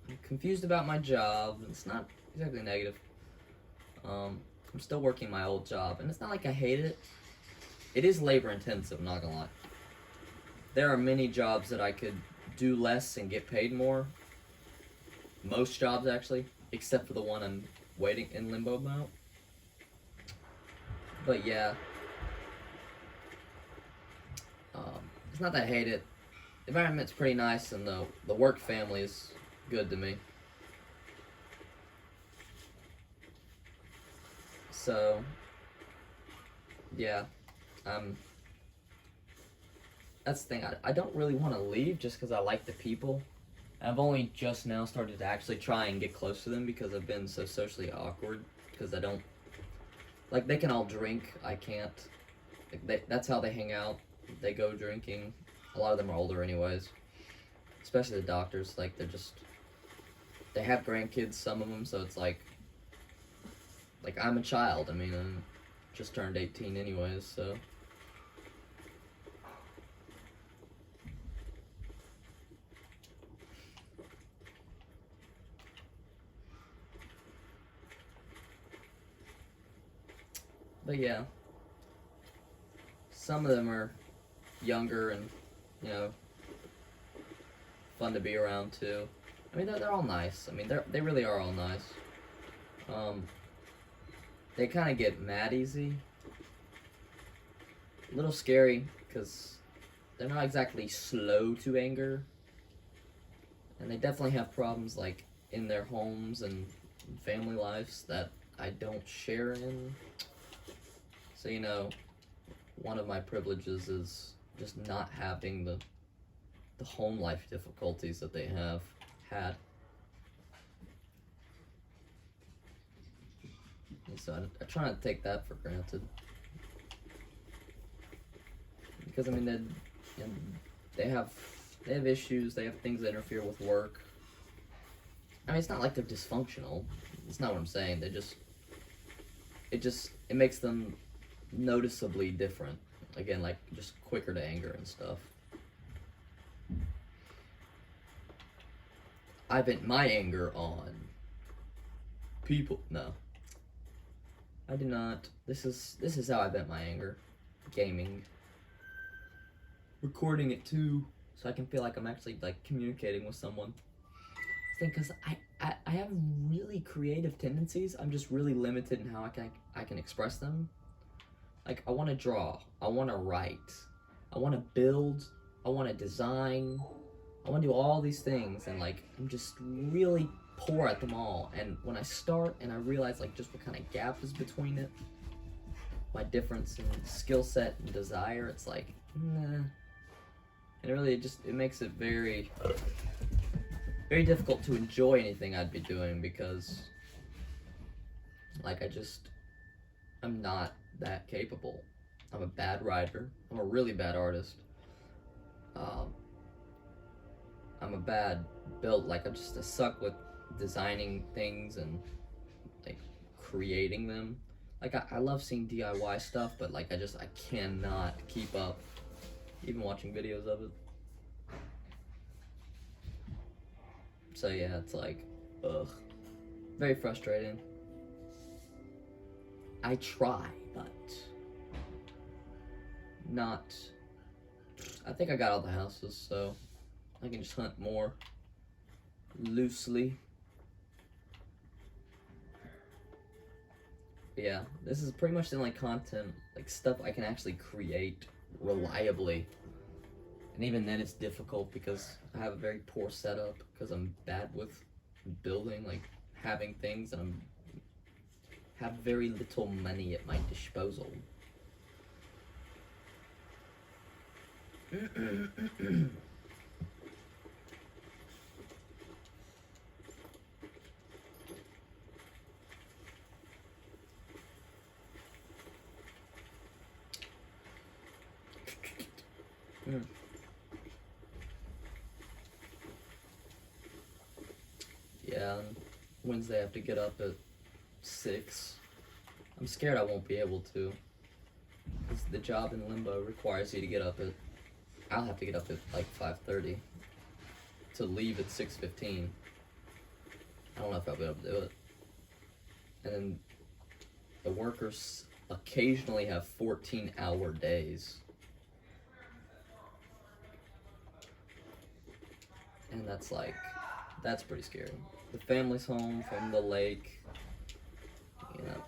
I'm confused about my job. It's not exactly negative. I'm still working my old job, and it's not like I hate it. It is labor intensive, not gonna lie. There are many jobs that I could do less and get paid more. Most jobs, actually, except for the one I'm waiting in limbo about. But yeah, it's not that I hate it. environment's pretty nice, and the work family is good to me. So, yeah, that's the thing. I don't really want to leave just because I like the people. I've only just now started to actually try and get close to them because I've been so socially awkward. Because I don't, like, they can all drink. I can't. Like, that's how they hang out. They go drinking. A lot of them are older anyways. Especially the doctors. Like, they have grandkids, some of them, so it's like I'm a child. I mean, I'm just turned 18 anyways, so. But yeah, some of them are younger and, you know, fun to be around too. I mean, they're all nice. I mean, they really are all nice. They kind of get mad easy. A little scary because they're not exactly slow to anger, and they definitely have problems like in their homes and family lives that I don't share in. So, you know, one of my privileges is just not having the home life difficulties that they have had. And so I try not to take that for granted. Because I mean, they have issues. They have things that interfere with work. I mean, it's not like they're dysfunctional. It's not what I'm saying. It makes them noticeably different. Again, like just quicker to anger and stuff. I vent my anger on people. No, I do not. This is how I vent my anger. Gaming. Recording it too, so I can feel like I'm actually like communicating with someone. Because I have really creative tendencies. I'm just really limited in how I can express them. Like, I want to draw, I want to write, I want to build, I want to design, I want to do all these things, and like I'm just really poor at them all. And when I start and I realize like just what kind of gap is between it, my difference in skill set and desire, it's like, nah. And really, it makes it very, very difficult to enjoy anything I'd be doing because, like, I'm not that capable. I'm a bad writer. I'm a really bad artist. I'm a bad build. Like, I suck with designing things and like creating them. Like, I love seeing DIY stuff, but like I cannot keep up. Even watching videos of it. So yeah, it's like, ugh, very frustrating. I try, but not. I think I got all the houses, so I can just hunt more loosely. But yeah, this is pretty much the only content, like stuff I can actually create reliably. And even then it's difficult because I have a very poor setup because I'm bad with building, like having things, and have very little money at my disposal. Yeah, Wednesday I have to get up at 6. I'm scared I won't be able to, because the job in Limbo requires you to get up at, I'll have to get up at like 5:30 to leave at 6:15. I don't know if I'll be able to do it. And then the workers occasionally have 14-hour days. And that's pretty scary. The family's home from the lake, you know.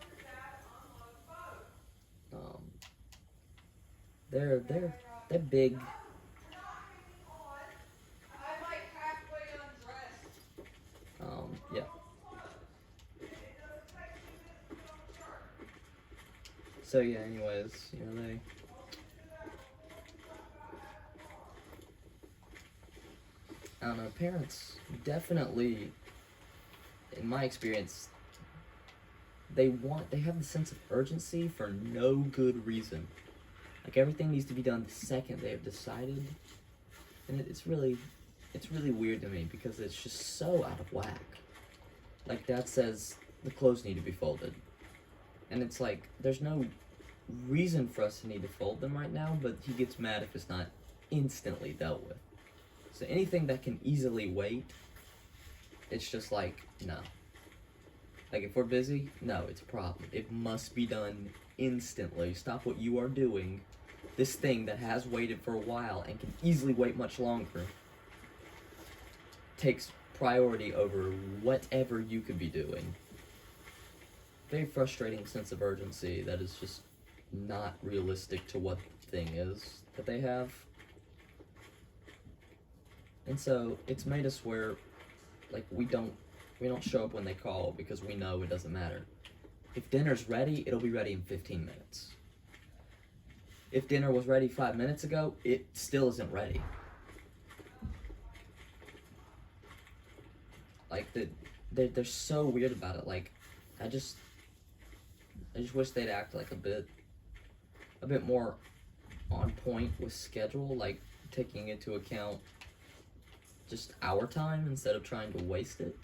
They're big. So yeah, anyways, you know, I don't know, parents definitely, in my experience, they have the sense of urgency for no good reason. Like, everything needs to be done the second they have decided, and it's really weird to me because it's just so out of whack. Like, Dad says the clothes need to be folded, and it's like, there's no reason for us to need to fold them right now, but he gets mad if it's not instantly dealt with. So anything that can easily wait, it's just like, no. Like, if we're busy, no, it's a problem. It must be done instantly. Stop what you are doing. This thing that has waited for a while and can easily wait much longer takes priority over whatever you could be doing. Very frustrating sense of urgency that is just not realistic to what the thing is that they have. And so it's made us where, like, we don't show up when they call because we know it doesn't matter. If dinner's ready, it'll be ready in 15 minutes. If dinner was ready 5 minutes ago, it still isn't ready. Like, they're so weird about it. Like, I just wish they'd act like a bit more on point with schedule, like taking into account just our time instead of trying to waste it.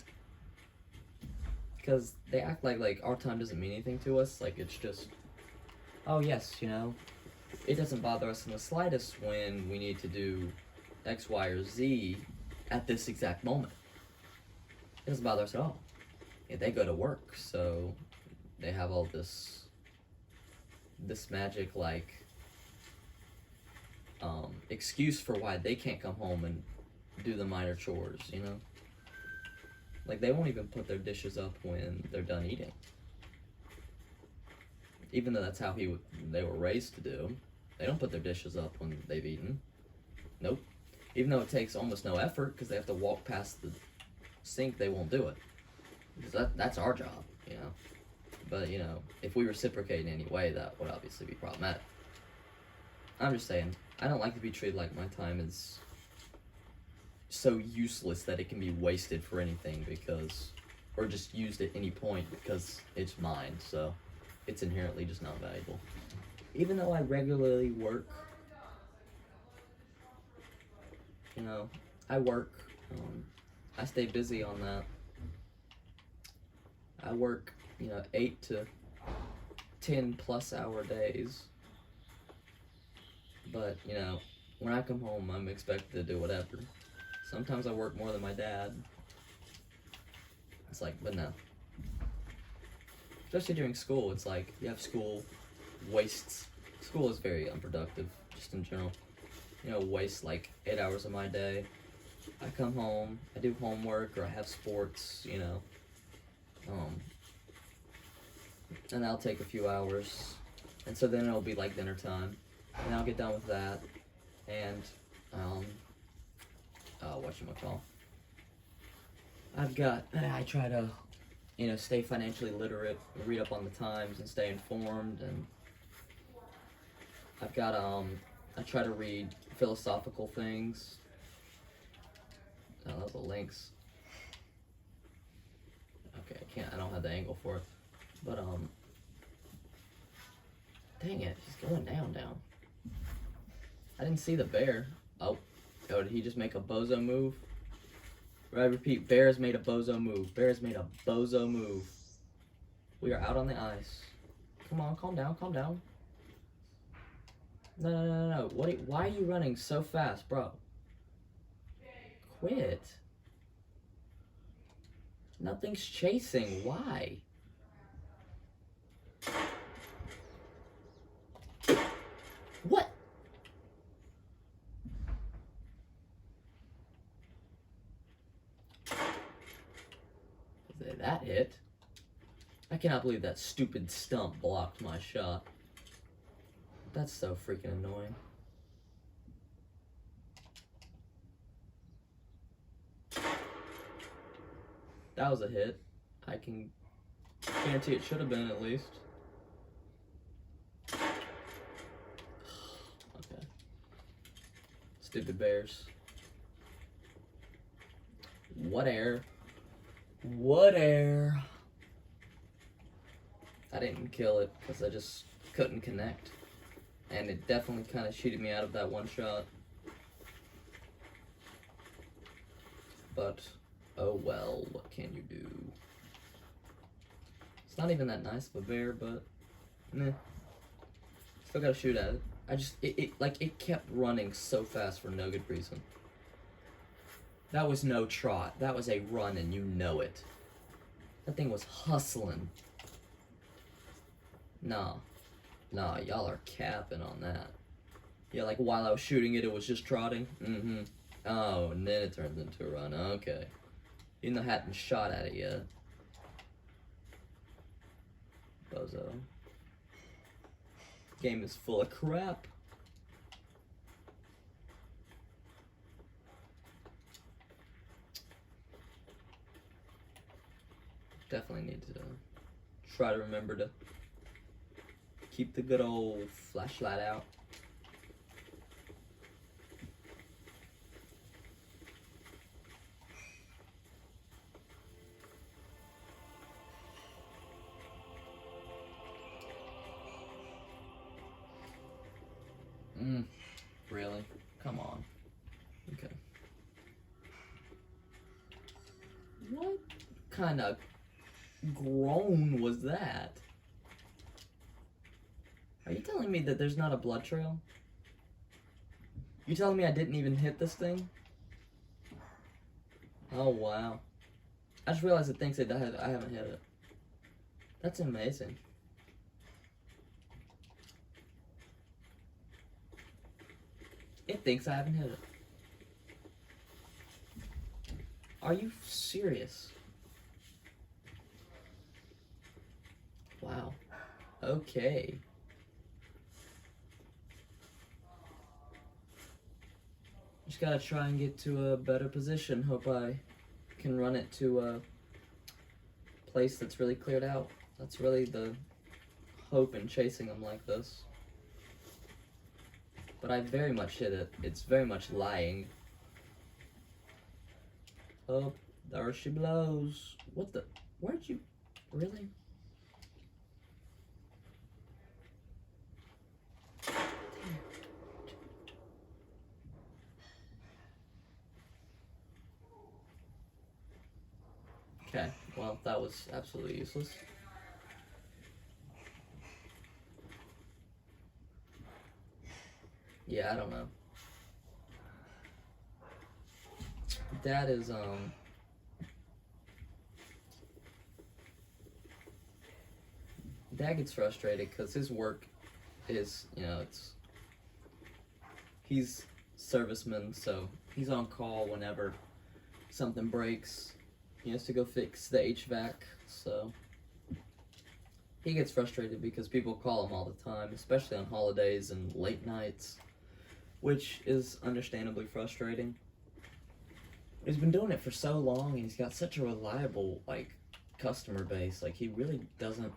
Because they act like our time doesn't mean anything to us. Like, it's just, oh yes, you know, it doesn't bother us in the slightest when we need to do X, Y, or Z at this exact moment. It doesn't bother us at all. Yeah, they go to work, so they have all this magic, like, excuse for why they can't come home and do the minor chores, you know? Like, they won't even put their dishes up when they're done eating. Even though that's how they were raised to do. They don't put their dishes up when they've eaten. Nope. Even though it takes almost no effort because they have to walk past the sink, they won't do it. Because that's our job, you know? But, you know, if we reciprocate in any way, that would obviously be problematic. I'm just saying, I don't like to be treated like my time is so useless that it can be wasted for anything or just used at any point because it's mine, so it's inherently just not valuable. Even though I regularly work, you know, I work, I stay busy on that. I work, you know, 8 to 10 plus hour days. But, you know, when I come home, I'm expected to do whatever. Sometimes I work more than my dad. It's like, but no. Especially during school, it's like, you have school, wastes. School is very unproductive, just in general. You know, waste like 8 hours of my day. I come home, I do homework, or I have sports, you know. And that'll take a few hours. And so then it'll be like dinner time. And I'll get done with that. And, whatchamacall. I try to, you know, stay financially literate, read up on the times and stay informed, and I try to read philosophical things. Oh, those are links. Okay, I don't have the angle for it. But, dang it, he's going down. I didn't see the bear. Oh, did he just make a bozo move? I repeat, bear has made a bozo move. Bear has made a bozo move. We are out on the ice. Come on, calm down. No. Why are you running so fast, bro? Quit. Nothing's chasing. Why? What? That hit. I cannot believe that stupid stump blocked my shot. That's so freaking annoying. That was a hit. I can guarantee it should have been at least. Stupid bears. What air? What air? I didn't kill it because I just couldn't connect. And it definitely kind of cheated me out of that one shot. But, oh well, what can you do? It's not even that nice of a bear, but, meh. Still gotta shoot at it. It kept running so fast for no good reason. That was no trot. That was a run, and you know it. That thing was hustling. Nah, y'all are capping on that. Yeah, like while I was shooting it, it was just trotting. Mm-hmm. Oh, and then it turns into a run. Okay. Even though I hadn't shot at it yet. Bozo. Game is full of crap. Definitely need to try to remember to keep the good old flashlight out. Really? Come on. Okay. What kind of groan was that? Are you telling me that there's not a blood trail? You telling me I didn't even hit this thing? Oh, wow. I just realized it thinks I haven't hit it. That's amazing. It thinks I haven't hit it. Are you serious? Wow. Okay. Just gotta try and get to a better position. Hope I can run it to a place that's really cleared out. That's really the hope in chasing them like this. But I very much hit it. It's very much lying. Oh, there she blows. What the? Where'd you? Really? Okay, well, that was absolutely useless. Yeah, I don't know. Dad is, Dad gets frustrated because his work is, he's serviceman, so he's on call whenever something breaks. He has to go fix the HVAC, so he gets frustrated because people call him all the time, especially on holidays and late nights, which is understandably frustrating. He's been doing it for so long, and he's got such a reliable, customer base. He really doesn't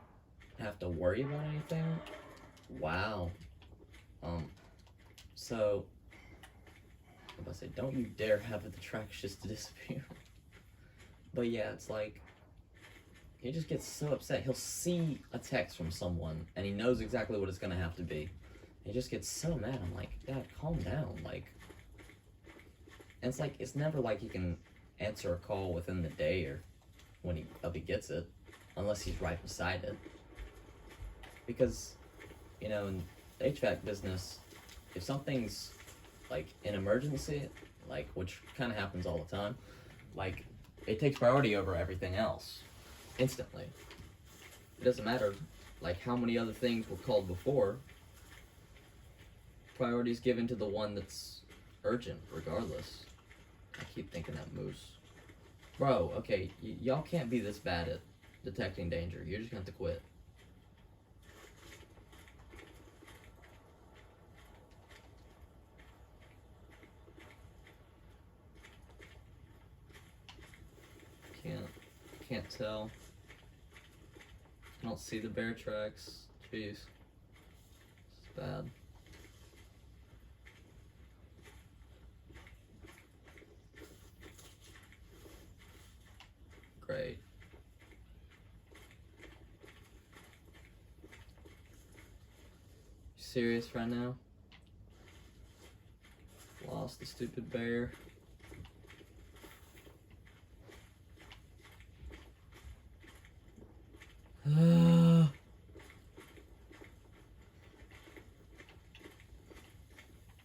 have to worry about anything. Wow. So, I'm about to say, don't you dare have the tracks just disappear. But yeah, it's he just gets so upset. He'll see a text from someone, and he knows exactly what it's gonna have to be. He just gets so mad. I'm like, Dad, calm down. And it's never like he can answer a call within the day or when he gets it, unless he's right beside it. Because, in the HVAC business, if something's an emergency, which kind of happens all the time, it takes priority over everything else instantly. It doesn't matter how many other things were called before. Priority is given to the one that's urgent, regardless. I keep thinking that moose. Bro, okay, y'all can't be this bad at detecting danger. You're just gonna have to quit. Can't tell. I don't see the bear tracks. Jeez. It's bad. Great. You serious right now? Lost the stupid bear.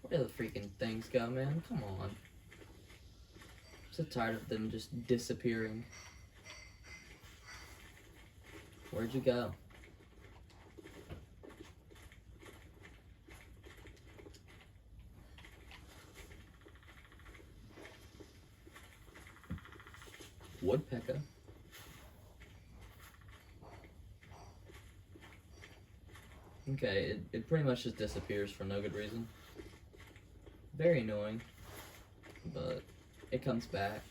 Where the freaking things go, man? Come on. I'm so tired of them just disappearing. Where'd you go? Woodpecker. Okay, it pretty much just disappears for no good reason. Very annoying, but it comes back.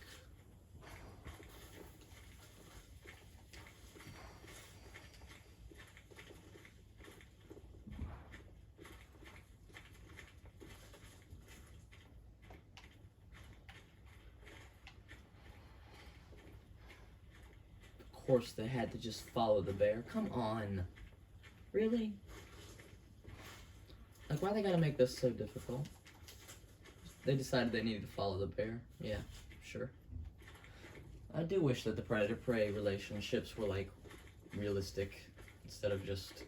Of course they had to just follow the bear. Come on. Really? Like, why they gotta make this so difficult? They decided they needed to follow the bear. Yeah, sure. I do wish that the predator-prey relationships were, like, realistic instead of just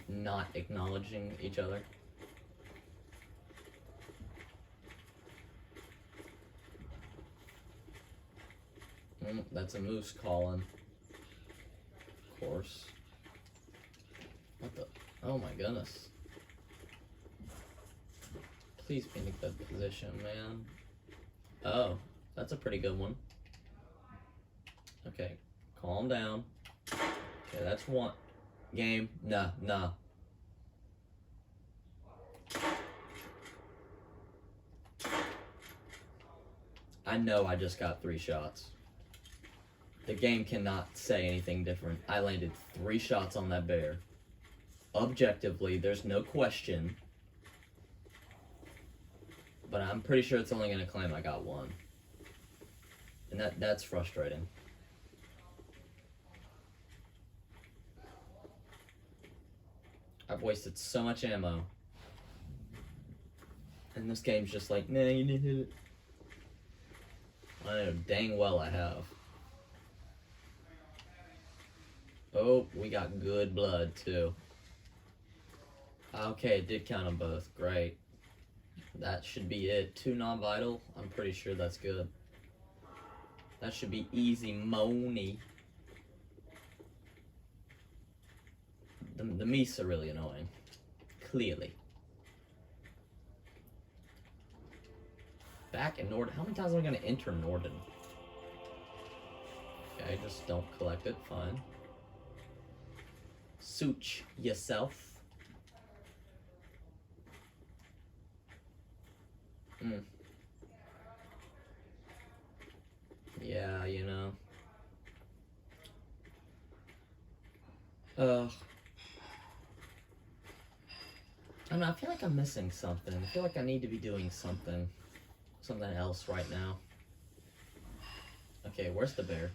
not acknowledging each other. That's a moose calling. Of course. What the? Oh my goodness. Please be in a good position, man. Oh, that's a pretty good one. Okay, calm down. Okay, that's one. Game. Nah. I know I just got 3 shots. The game cannot say anything different. I landed 3 shots on that bear. Objectively, there's no question. But I'm pretty sure it's only going to claim I got 1. And that's frustrating. I've wasted so much ammo. And this game's just like, nah, you didn't hit it. I know dang well I have. Oh, we got good blood too. Okay, it did count them both. Great. That should be it. 2 non-vital. I'm pretty sure that's good. That should be easy money. The meese are really annoying. Clearly. Back in Norden. How many times am I going to enter Norden? Okay, just don't collect it. Fine. Suit yourself. Yeah, you know. I don't know, I feel like I'm missing something. I feel like I need to be doing something else right now. Okay, where's the bear?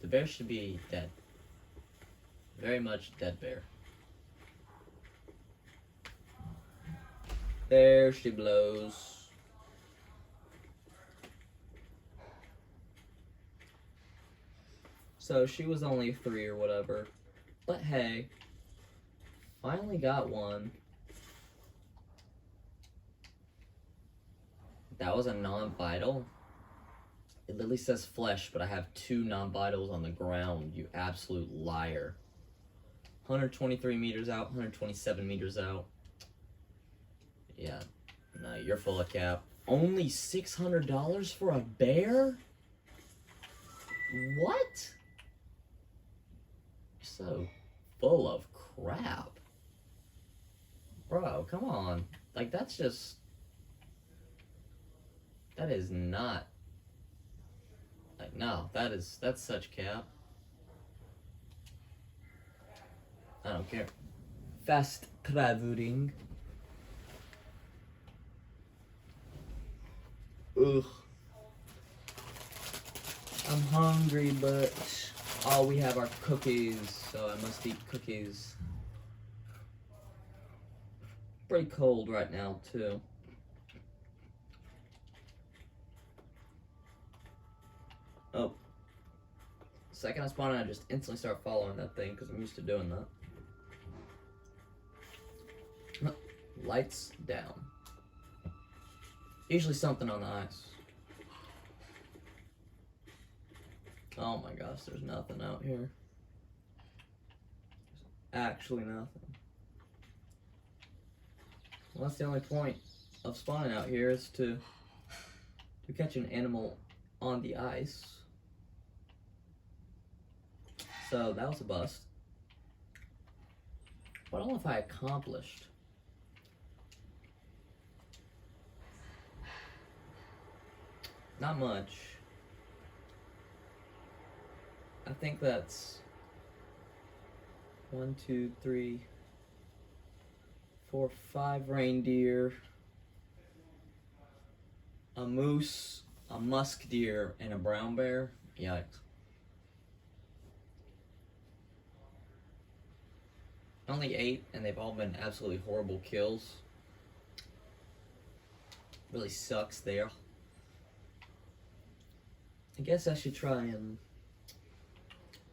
The bear should be dead. Very much dead bear. There she blows. So she was only 3 or whatever. But hey, finally got 1. That was a non-vital. It literally says flesh, but I have 2 non-vitals on the ground, you absolute liar. 123 meters out, 127 meters out. Yeah, no, you're full of cap. Only $600 for a bear? What? So full of crap. Bro, come on. Like, that's just... That is not... Like, no, that's such cap. I don't care. Fast traveling. Ugh. I'm hungry, but all we have are cookies, so I must eat cookies. Pretty cold right now, too. Oh. Second I spawn in, I just instantly start following that thing because I'm used to doing that. Lights down. Usually something on the ice. Oh my gosh, there's nothing out here. There's actually nothing. Well, that's the only point of spawning out here is to catch an animal on the ice. So that was a bust. But I don't know if I accomplished. Not much. I think that's 1, 2, 3, 4, 5 reindeer, a moose, a musk deer, and a brown bear. Yikes. Only 8, and they've all been absolutely horrible kills. Really sucks there. I guess I should try and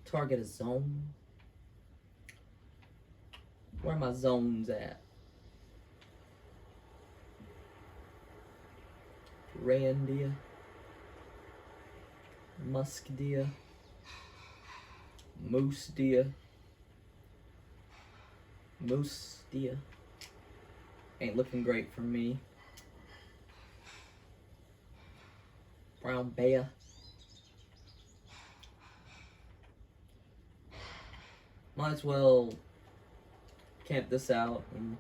target a zone. Where are my zones at? Reindeer, musk deer, moose deer. Moose deer. Ain't looking great for me. Brown bear. Might as well camp this out and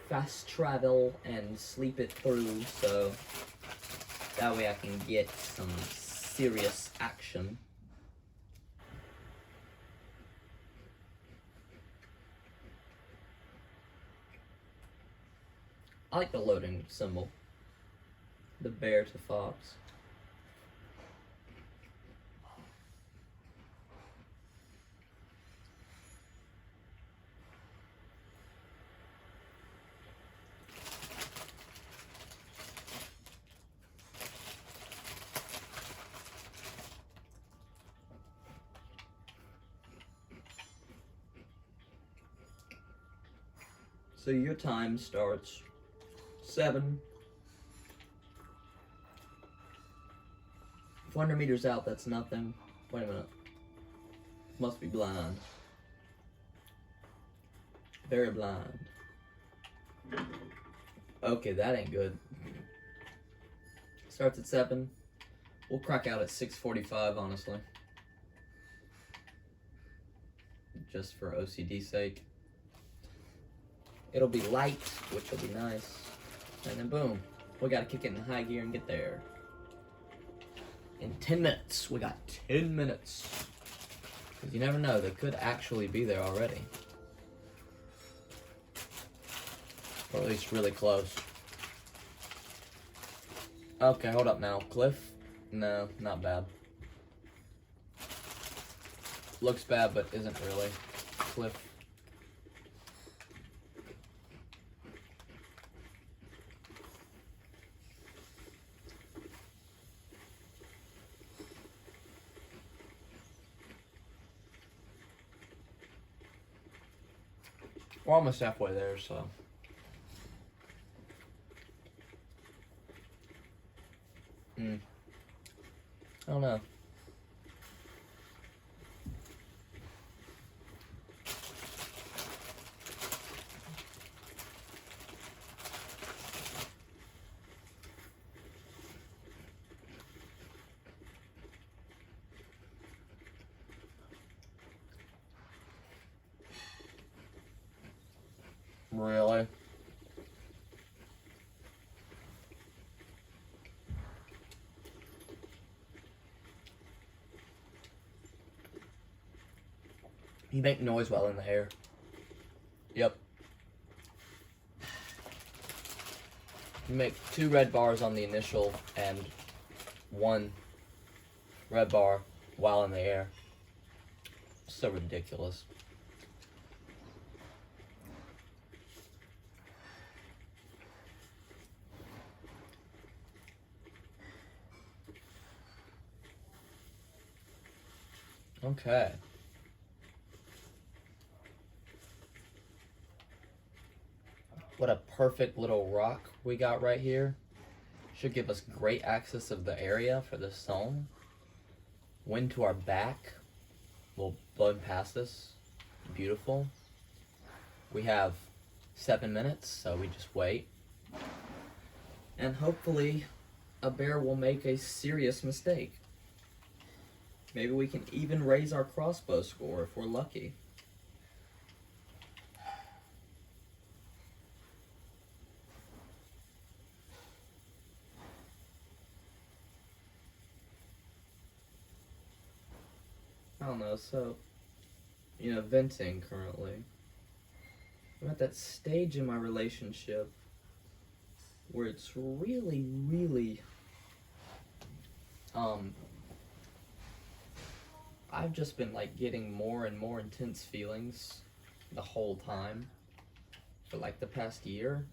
fast travel and sleep it through, so that way I can get some serious action. I like the loading symbol. The bear to fox. So your time starts 7. 400 meters out, that's nothing. Wait a minute. Must be blind. Very blind. Okay, that ain't good. Starts at 7. We'll crack out at 6:45, honestly. Just for OCD's sake. It'll be light, which will be nice. And then boom, we gotta kick it in high gear and get there. In 10 minutes, we got 10 minutes. Because you never know, they could actually be there already. Or at least really close. Okay, hold up now. Cliff? No, not bad. Looks bad, but isn't really. Cliff. We're almost halfway there, so. I don't know. Really? You make noise while in the air. Yep. You make 2 red bars on the initial and one red bar while in the air. So ridiculous. Okay. What a perfect little rock we got right here. Should give us great access of the area for this zone. Wind to our back. We'll blow past this. Beautiful. We have 7 minutes, so we just wait. And hopefully a bear will make a serious mistake. Maybe we can even raise our crossbow score if we're lucky. I don't know, so, venting currently. I'm at that stage in my relationship where it's really, really, I've just been like getting more and more intense feelings the whole time for like the past year.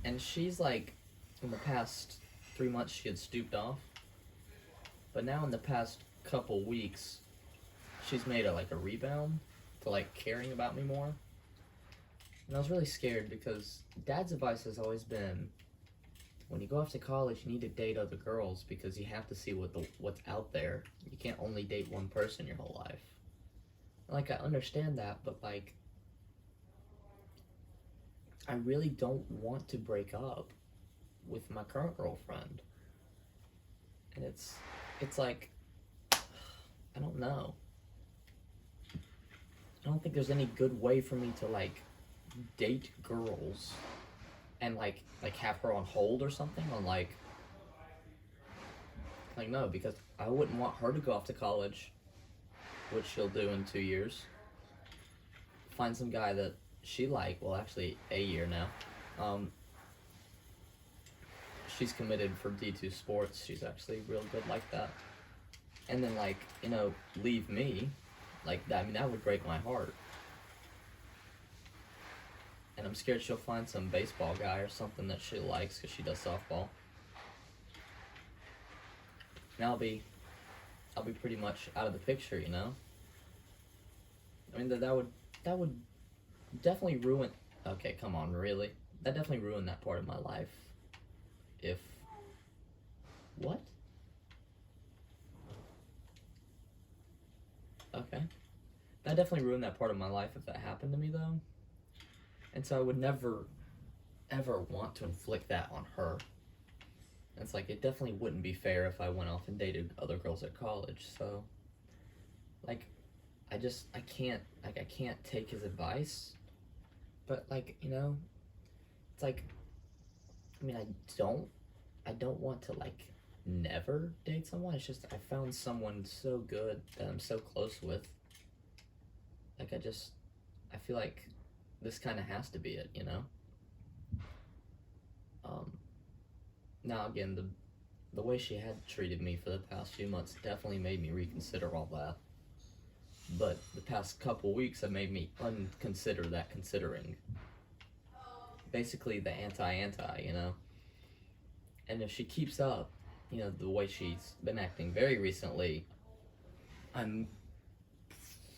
And she's like, in the past 3 months she had stooped off. But now in the past couple weeks, she's made a rebound to like caring about me more. And I was really scared because Dad's advice has always been, when you go off to college, you need to date other girls because you have to see what's out there. You can't only date one person your whole life. Like, I understand that, but like, I really don't want to break up with my current girlfriend. And it's like, I don't know. I don't think there's any good way for me to like date girls and like have her on hold or something on like no, because I wouldn't want her to go off to college, which she'll do in 2 years. Find some guy that she actually a year now. She's committed for D2 sports. She's actually real good like that. And then leave me like that. I mean, that would break my heart. And I'm scared she'll find some baseball guy or something that she likes because she does softball. And I'll be pretty much out of the picture, I mean, that would definitely ruin. Okay, come on, really? That definitely ruined that part of my life. If what? Okay, that definitely ruined that part of my life if that happened to me, though. And so I would never, ever want to inflict that on her. And it's like, it definitely wouldn't be fair if I went off and dated other girls at college. So, like, I can't take his advice. But it's like, I mean, I don't want to never date someone. It's just, I found someone so good that I'm so close with. Like, I feel like this kind of has to be it, Now again, the way she had treated me for the past few months definitely made me reconsider all that. But the past couple weeks have made me unconsider that considering. Basically the anti, And if she keeps up, the way she's been acting very recently, I'm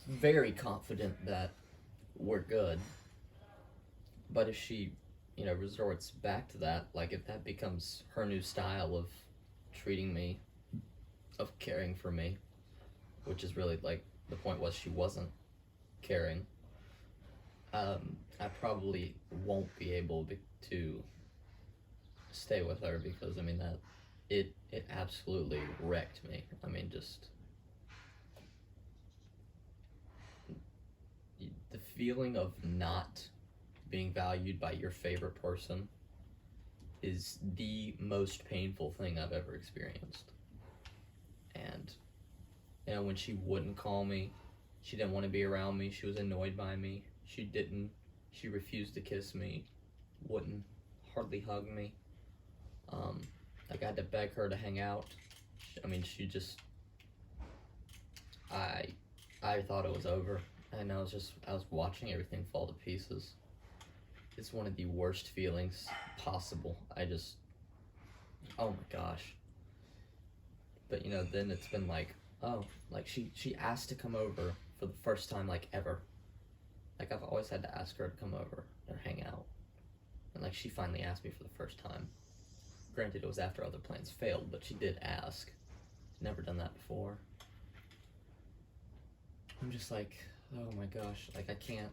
very confident that we're good. But if she, resorts back to that, like if that becomes her new style of treating me, of caring for me, which is really the point was she wasn't caring, I probably won't be able to stay with her because that it absolutely wrecked me. I mean, just the feeling of not being valued by your favorite person is the most painful thing I've ever experienced. And when she wouldn't call me, she didn't want to be around me, she was annoyed by me, she refused to kiss me, wouldn't hardly hug me. Like, I had to beg her to hang out. I mean, she just, I thought it was over, and I was watching everything fall to pieces. It's one of the worst feelings possible. Oh my gosh. But you know, then it's been like, oh, like she asked to come over for the first time like ever. Like, I've always had to ask her to come over and hang out, and like she finally asked me for the first time. Granted, it was after other plans failed, but she did ask. Never done that before. I'm just like, oh my gosh, like I can't,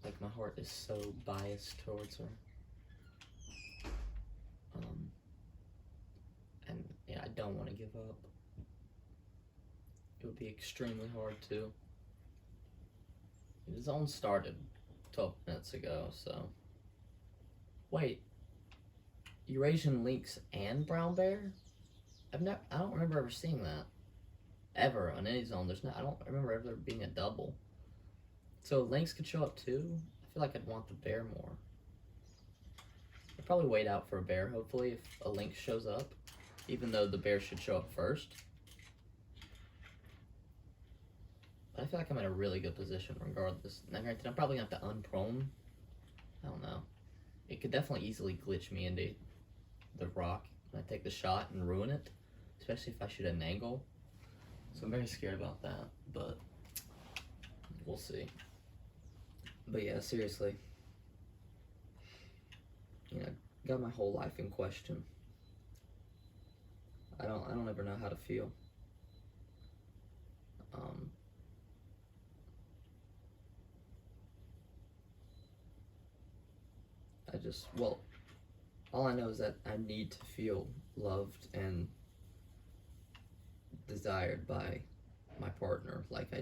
like my heart is so biased towards her. And yeah, I don't want to give up. It would be extremely hard to. The zone started 12 minutes ago, so. Wait. Eurasian lynx and brown bear? I don't remember ever seeing that. Ever on any zone. I don't remember ever there being a double. So lynx could show up too? I feel like I'd want the bear more. I'd probably wait out for a bear, hopefully, if a lynx shows up. Even though the bear should show up first. But I feel like I'm in a really good position regardless. Now granted, I'm probably gonna have to unprone. I don't know. It could definitely easily glitch me into the rock when I take the shot and ruin it. Especially if I shoot at an angle. So I'm very scared about that, but we'll see. But yeah, seriously. You know, got my whole life in question. I don't ever know how to feel. Well, all I know is that I need to feel loved and desired by my partner. Like,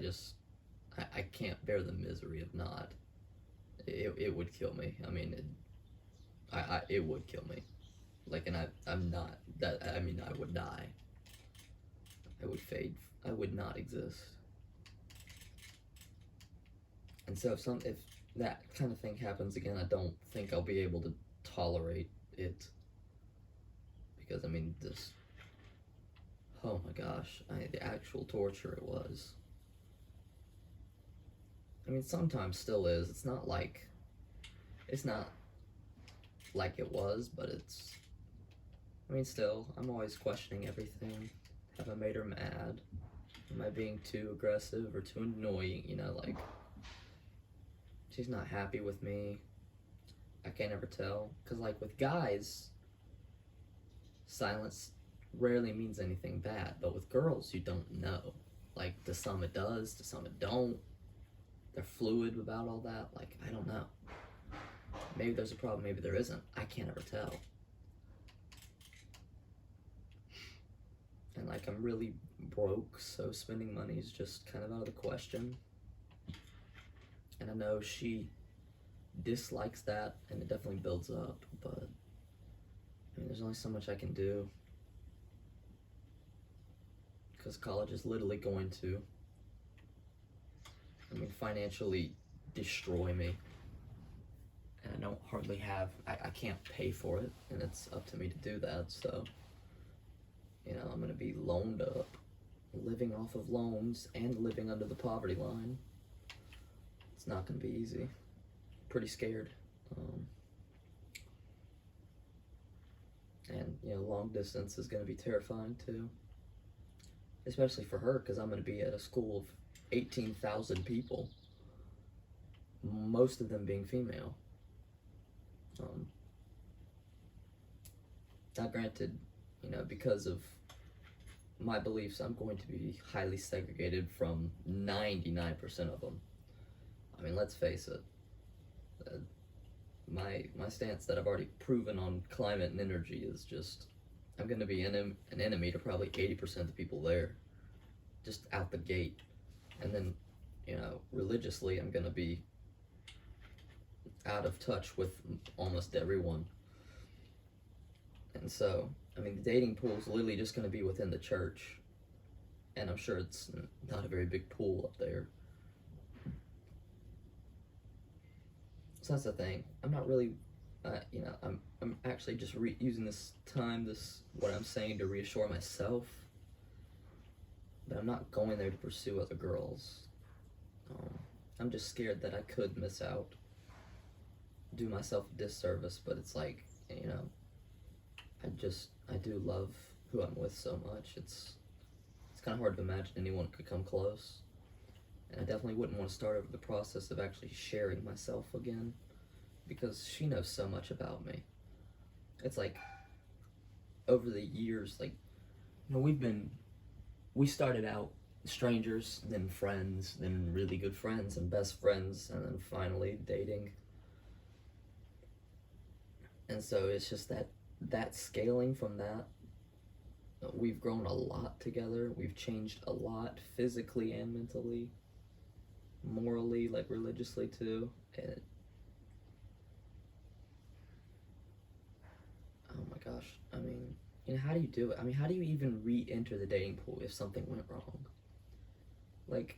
I can't bear the misery of not. It would kill me. I mean, it would kill me. Like, and I'm not, I mean, I would die. I would fade. I would not exist. And so if that kind of thing happens again, I don't think I'll be able to tolerate it. Because, I mean, oh my gosh, the actual torture it was. I mean, sometimes still is. It's not like it was, but I mean, still, I'm always questioning everything. Have I made her mad? Am I being too aggressive or too annoying? You know, like, she's not happy with me. I can't ever tell. Because, like, with guys, silence rarely means anything bad. But with girls, you don't know. Like, to some it does, to some it don't. They're fluid about all that. Like, I don't know. Maybe there's a problem, maybe there isn't. I can't ever tell. And, like, I'm really broke, so spending money is just kind of out of the question. And I know she dislikes that, and it definitely builds up, but I mean, there's only so much I can do. Because college is literally going to, I mean, financially destroy me. And I don't hardly have, I can't pay for it, and it's up to me to do that, so, you know, I'm gonna be loaned up, living off of loans, and living under the poverty line. It's not gonna be easy. Pretty scared. And, you know, long distance is gonna be terrifying too. Especially for her, because I'm gonna be at a school of 18,000 people, most of them being female. Now granted, you know, because of my beliefs, I'm going to be highly segregated from 99% of them. I mean, let's face it, my stance that I've already proven on climate and energy is just, I'm going to be an enemy to probably 80% of the people there, just out the gate. And then, you know, religiously, I'm going to be out of touch with almost everyone. And so, I mean, the dating pool is literally just going to be within the church. And I'm sure it's not a very big pool up there. So that's the thing. I'm not really I'm actually just using this what I'm saying to reassure myself. But I'm not going there to pursue other girls. I'm just scared that I could miss out, do myself a disservice. But it's like, I do love who I'm with so much. It's kind of hard to imagine anyone could come close. And I definitely wouldn't want to start over the process of actually sharing myself again, because she knows so much about me. It's like, over the years, like, we started out strangers, then friends, then really good friends and best friends, and then finally dating. And so it's just that scaling from that, we've grown a lot together. We've changed a lot, physically and mentally, morally, like religiously too. And oh my gosh, I mean, how do you do it? I mean, how do you even re-enter the dating pool if something went wrong? Like,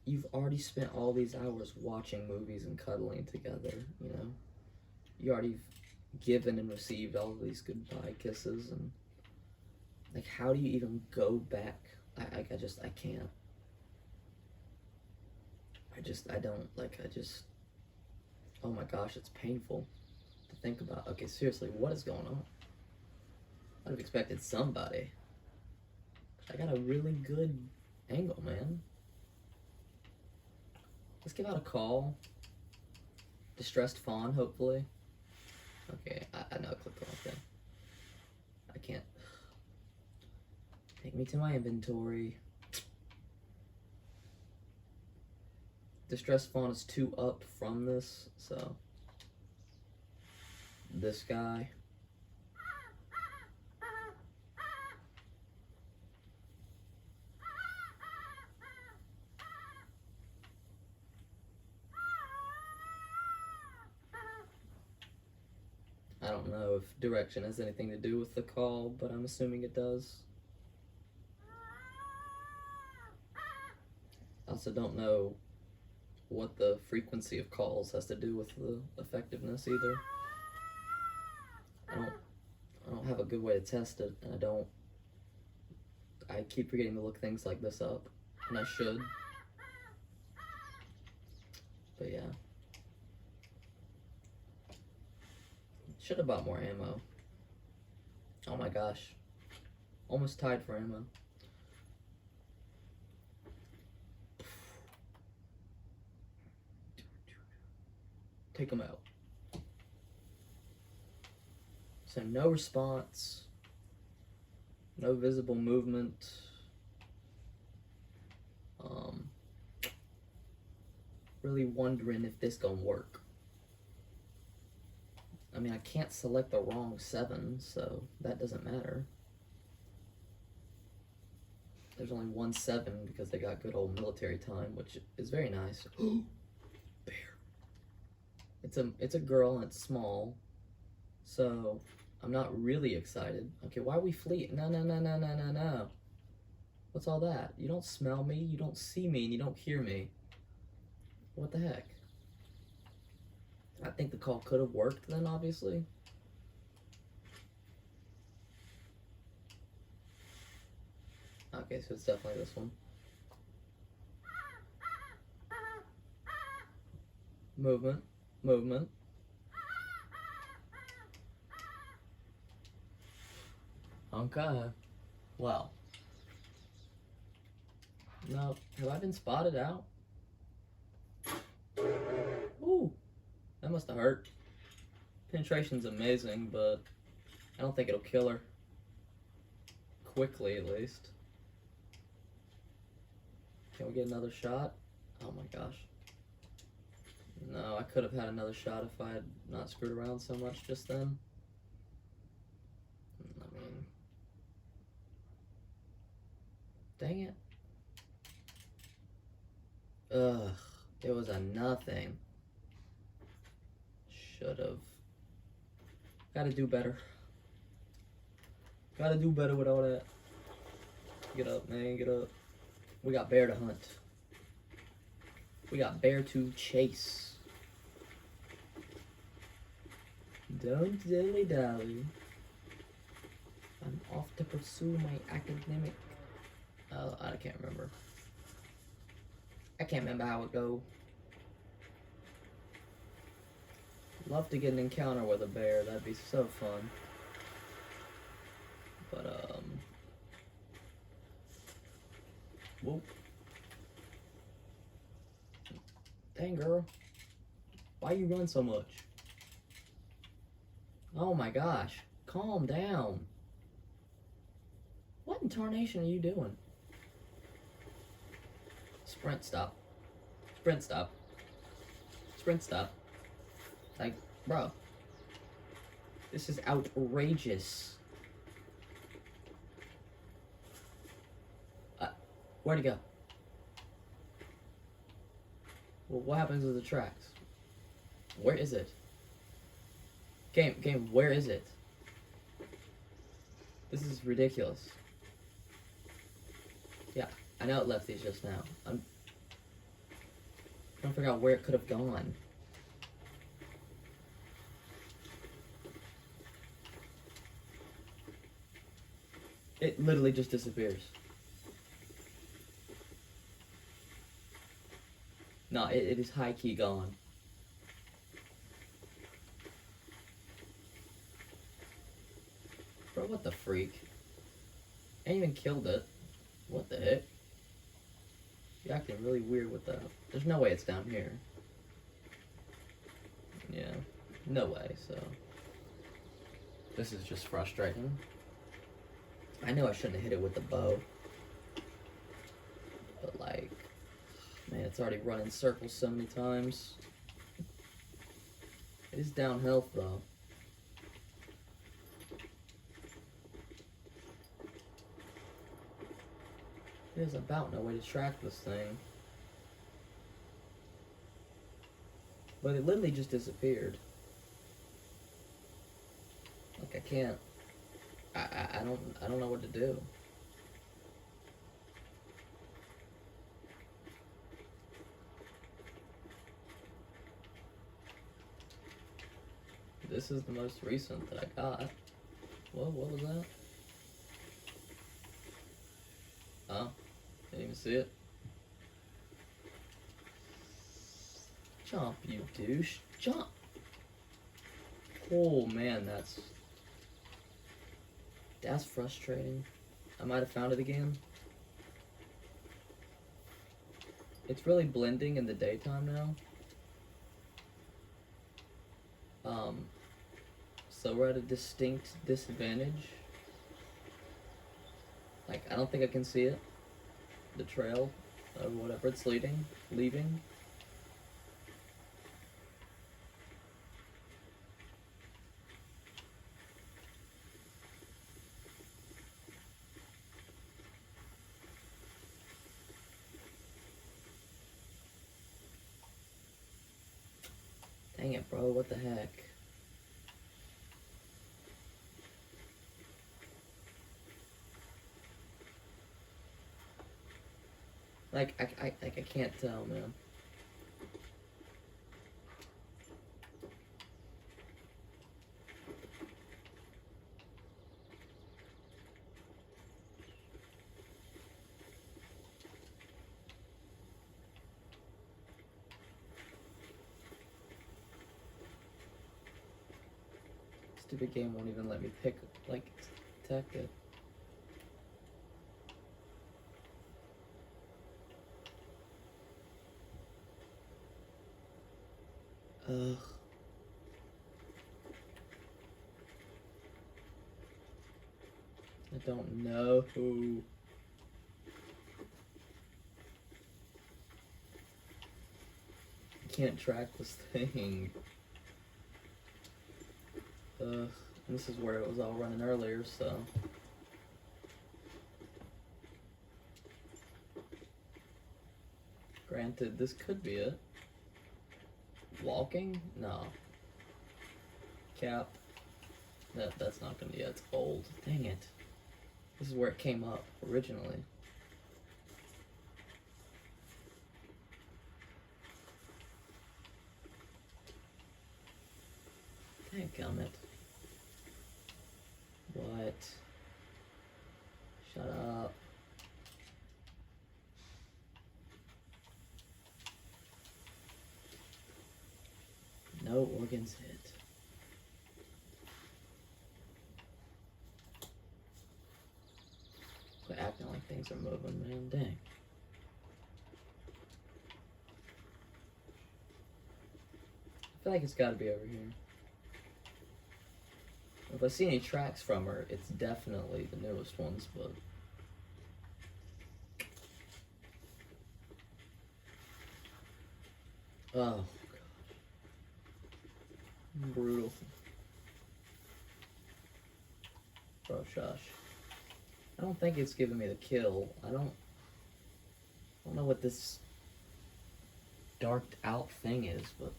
you've already spent all these hours watching movies and cuddling together, You already given and received all of these goodbye kisses, and like, how do you even go back? I can't. Oh my gosh, it's painful to think about. Okay, seriously, what is going on? I'd have expected somebody. I got a really good angle, man. Let's give out a call. Distressed fawn, hopefully. Okay, I know I clicked the wrong thing. I can't. Take me to my inventory. Distressed fawn is 2 up from this, so this guy. I don't know if direction has anything to do with the call, but I'm assuming it does. I also don't know what the frequency of calls has to do with the effectiveness either. I don't have a good way to test it, and I keep forgetting to look things like this up, and I should. But yeah. Should have bought more ammo. Oh my gosh. Almost tied for ammo. Take them out. So no response. No visible movement. Really wondering if this gonna work. I mean, I can't select the wrong 7, so that doesn't matter. There's only 1 7 because they got good old military time, which is very nice. Bear. It's a girl and it's small, so I'm not really excited. Okay, why are we fleeing? No. What's all that? You don't smell me, you don't see me, and you don't hear me. What the heck? I think the call could have worked then, obviously. Okay, so it's definitely this one. Movement. Okay. Well. No, have I been spotted out? Ooh. That must have hurt. Penetration's amazing, but I don't think it'll kill her. Quickly, at least. Can we get another shot? Oh my gosh. No, I could have had another shot if I had not screwed around so much just then. I mean... Dang it. Ugh. It was a nothing. Should've. Gotta do better. Gotta do better with all that. Get up, man, get up. We got bear to hunt. We got bear to chase. Don't dilly dally. I'm off to pursue my academic. I can't remember. I can't remember how it go. Love to get an encounter with a bear. That'd be so fun. But whoop. Dang, girl. Why you run so much? Oh my gosh. Calm down. What in tarnation are you doing? Sprint stop. Sprint stop. Sprint stop. Like, bro. This is outrageous. Where'd he go? Well, what happens with the tracks? Where is it? Game, where is it? This is ridiculous. Yeah, I know it left these just now. I'm trying to figure out where it could have gone. It literally just disappears. No, it is high-key gone. Bro, what the freak? I ain't even killed it. What the heck? You're acting really weird with that. There's no way it's down here. Yeah, no way, so. This is just frustrating. I know I shouldn't have hit it with the bow. But like, man, it's already run in circles so many times. It is down health though. There's about no way to track this thing. But it literally just disappeared. Like I can't. I don't know what to do. This is the most recent that I got. What was that? Oh, didn't even see it. Jump, you douche. Jump! Oh man, that's frustrating. I might have found it again. It's really blending in the daytime now. So we're at a distinct disadvantage. Like, I don't think I can see it. The trail, or whatever it's leaving. Dang it, bro, what the heck? Like, I can't tell, man. Stupid game won't even let me pick, like, detect it. Ugh. I don't know. I can't track this thing. And this is where it was all running earlier, so. Granted, this could be it. Walking? No. Cap? That's not gonna be it. It's old. Dang it. This is where it came up originally. Dang Dadgummit. What? Shut up. No organs hit. Quit acting like things are moving, man. Dang. I feel like it's gotta be over here. If I see any tracks from her, it's definitely the newest ones, but... Oh, God. Brutal. Bro, shush. I don't think it's giving me the kill. I don't know what this darked out thing is, but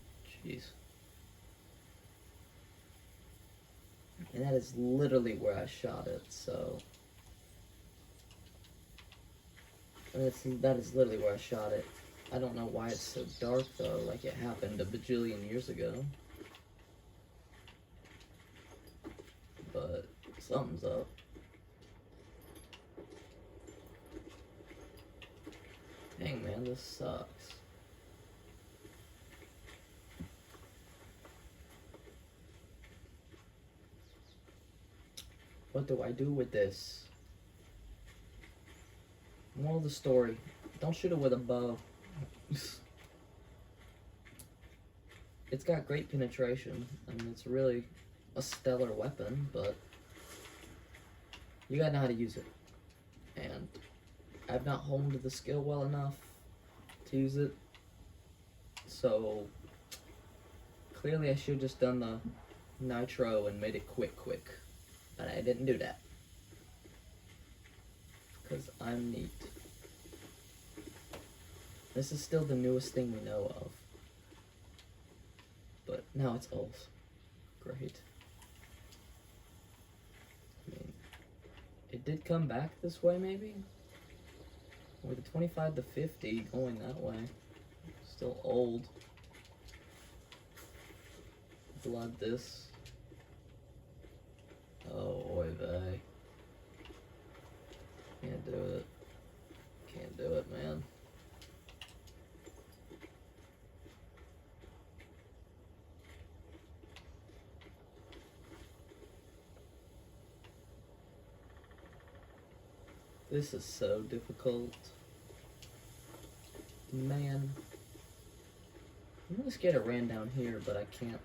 jeez. And that is literally where I shot it, so... that is literally where I shot it. I don't know why it's so dark, though, like it happened a bajillion years ago. But something's up. Dang, man, this sucks. What do I do with this? Moral of the story, don't shoot it with a bow. It's got great penetration. I mean, it's really a stellar weapon, but you gotta know how to use it. And I've not honed the skill well enough to use it. So clearly I should have just done the nitro and made it quick. But I didn't do that. Because I'm neat. This is still the newest thing we know of. But now it's old. Great. I mean, it did come back this way, maybe? Or the 25 to 50 going that way. Still old. Blood this. Oh, oy vey. Can't do it. Can't do it, man. This is so difficult. Man. I'm really scared it ran down here, but I can't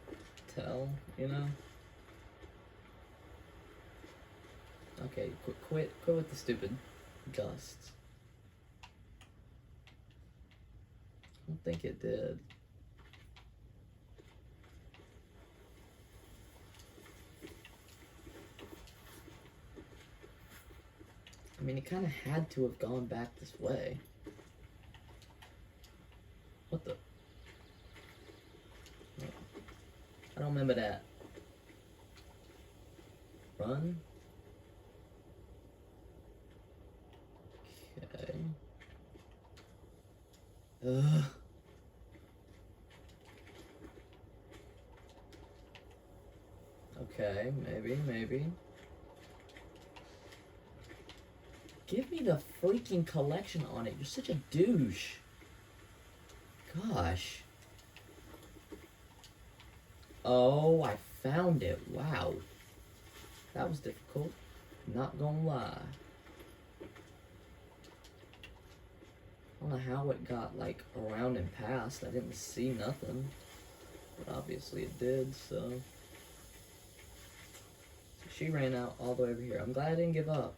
tell, you know? Okay, quit with the stupid gusts. I don't think it did. I mean, it kind of had to have gone back this way. What the? I don't remember that. Run? Okay. Ugh. Okay, maybe. Give me the freaking collection on it. You're such a douche. Gosh. Oh, I found it. Wow. That was difficult. Not gonna lie. I don't know how it got, like, around and past. I didn't see nothing. But obviously it did, so... She ran out all the way over here. I'm glad I didn't give up.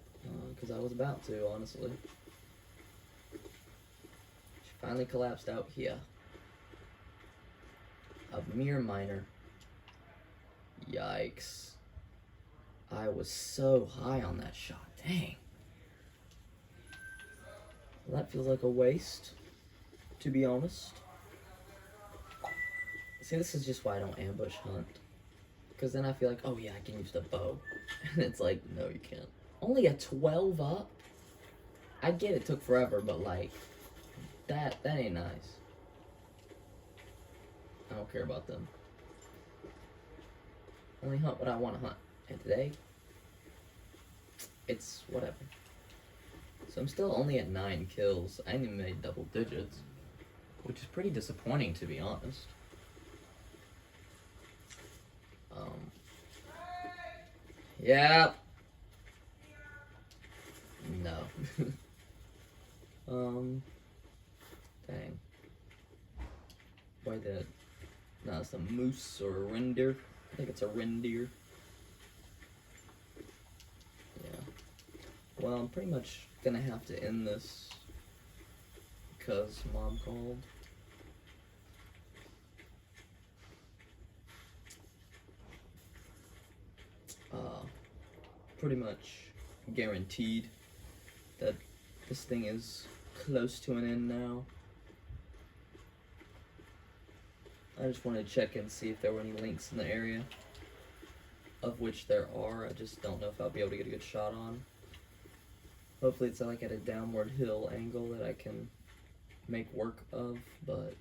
Because I was about to, honestly. She finally collapsed out here. A mere minor. Yikes. I was so high on that shot. Dang. Well, that feels like a waste, to be honest. See, this is just why I don't ambush hunt. Because then I feel like, oh yeah, I can use the bow. And it's like, no, you can't. Only a 12 up? I get it took forever, but like, that ain't nice. I don't care about them. only hunt what I want to hunt. And today, it's whatever. So I'm still only at 9 kills. I only made double digits, which is pretty disappointing, to be honest. Yeah. No. Dang. Why did? No, it's a moose or a reindeer. I think it's a reindeer. Yeah. Well, I'm pretty much gonna have to end this because Mom called. Pretty much guaranteed that this thing is close to an end now. I just wanted to check and see if there were any links in the area, of which there are. I just don't know if I'll be able to get a good shot on. Hopefully it's like at a downward hill angle that I can make work of, but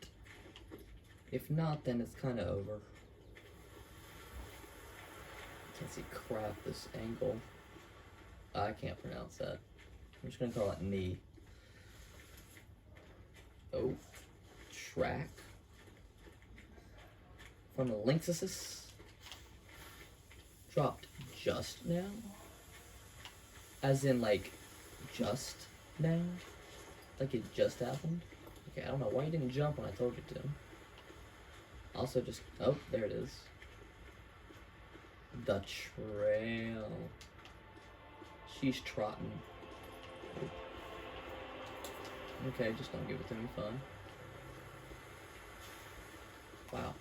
if not, then it's kind of over. Can't see crap, this angle. I can't pronounce that. I'm just gonna call it knee. Oh, track from the Lynxus dropped just now, as in like just now, like it just happened. Okay, I don't know why you didn't jump when I told you to. Also, just oh, there it is. The trail. She's trotting. Okay, just don't give it to me, fun. Wow.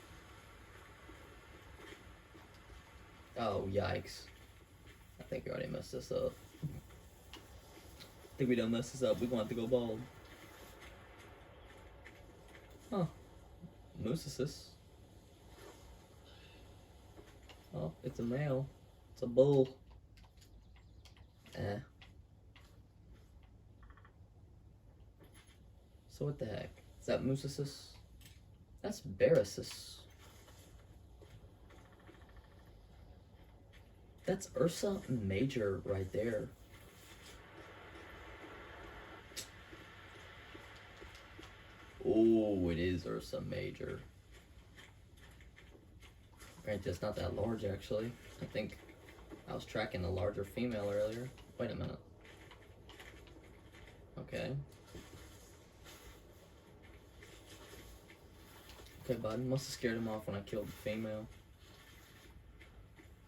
Oh, yikes. I think we already messed this up. I think we done messed this up. We're gonna have to go bald. Huh. Moosesis. Oh, it's a male. It's a bull. So what the heck? Is that Moosesis? That's Barasis. That's Ursa Major right there. Oh, it is Ursa Major. Right, that's not that large actually. I think I was tracking a larger female earlier. Wait a minute. Okay. Okay, bud. Must have scared him off when I killed the female.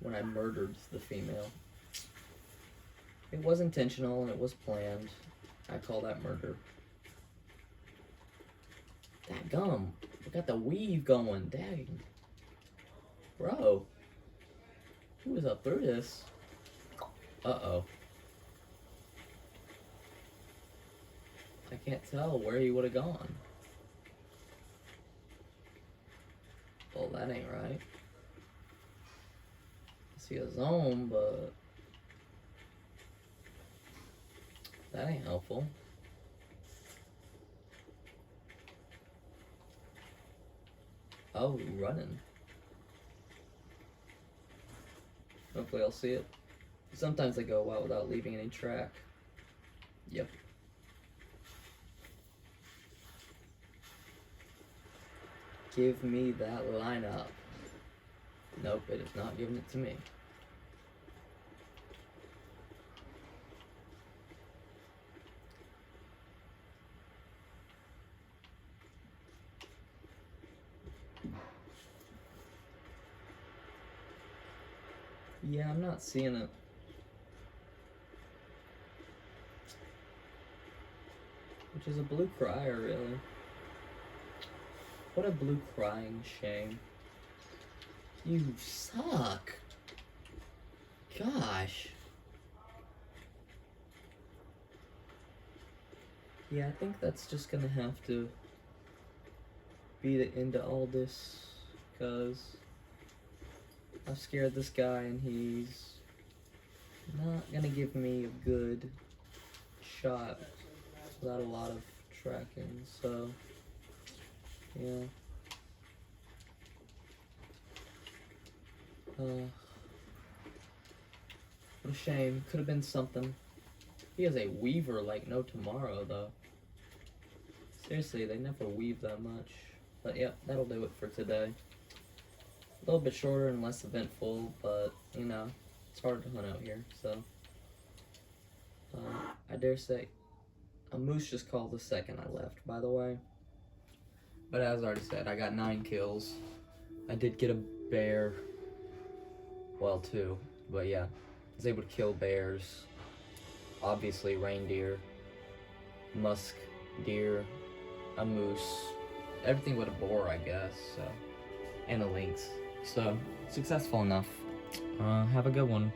When I murdered the female. It was intentional and it was planned. I call that murder. That gum. We got the weave going. Dang. Bro. Who was up through this? Uh-oh. I can't tell where he would have gone. Well, that ain't right. I see a zone, but that ain't helpful. Oh, running. Hopefully I'll see it. Sometimes they go a while without leaving any track. Yep. Give me that lineup. Nope, it is not giving it to me. Yeah, I'm not seeing it. Which is a blue crier, really. What a blue crying shame. You suck. Gosh. Yeah, I think that's just gonna have to be the end of all this, because I've scared this guy and he's not gonna give me a good shot without a lot of tracking, so yeah. What a shame. Could have been something. He has a weaver like no tomorrow, though. Seriously, they never weave that much. But yeah, that'll do it for today. A little bit shorter and less eventful, but, you know, it's hard to hunt out here, so. I dare say, a moose just called the second I left, by the way. But as I already said, I got 9 kills. I did get a bear. Well, 2. But yeah, I was able to kill bears. Obviously, reindeer, musk deer, a moose, everything but a boar, I guess, so, and a lynx. So, successful enough. Have a good one.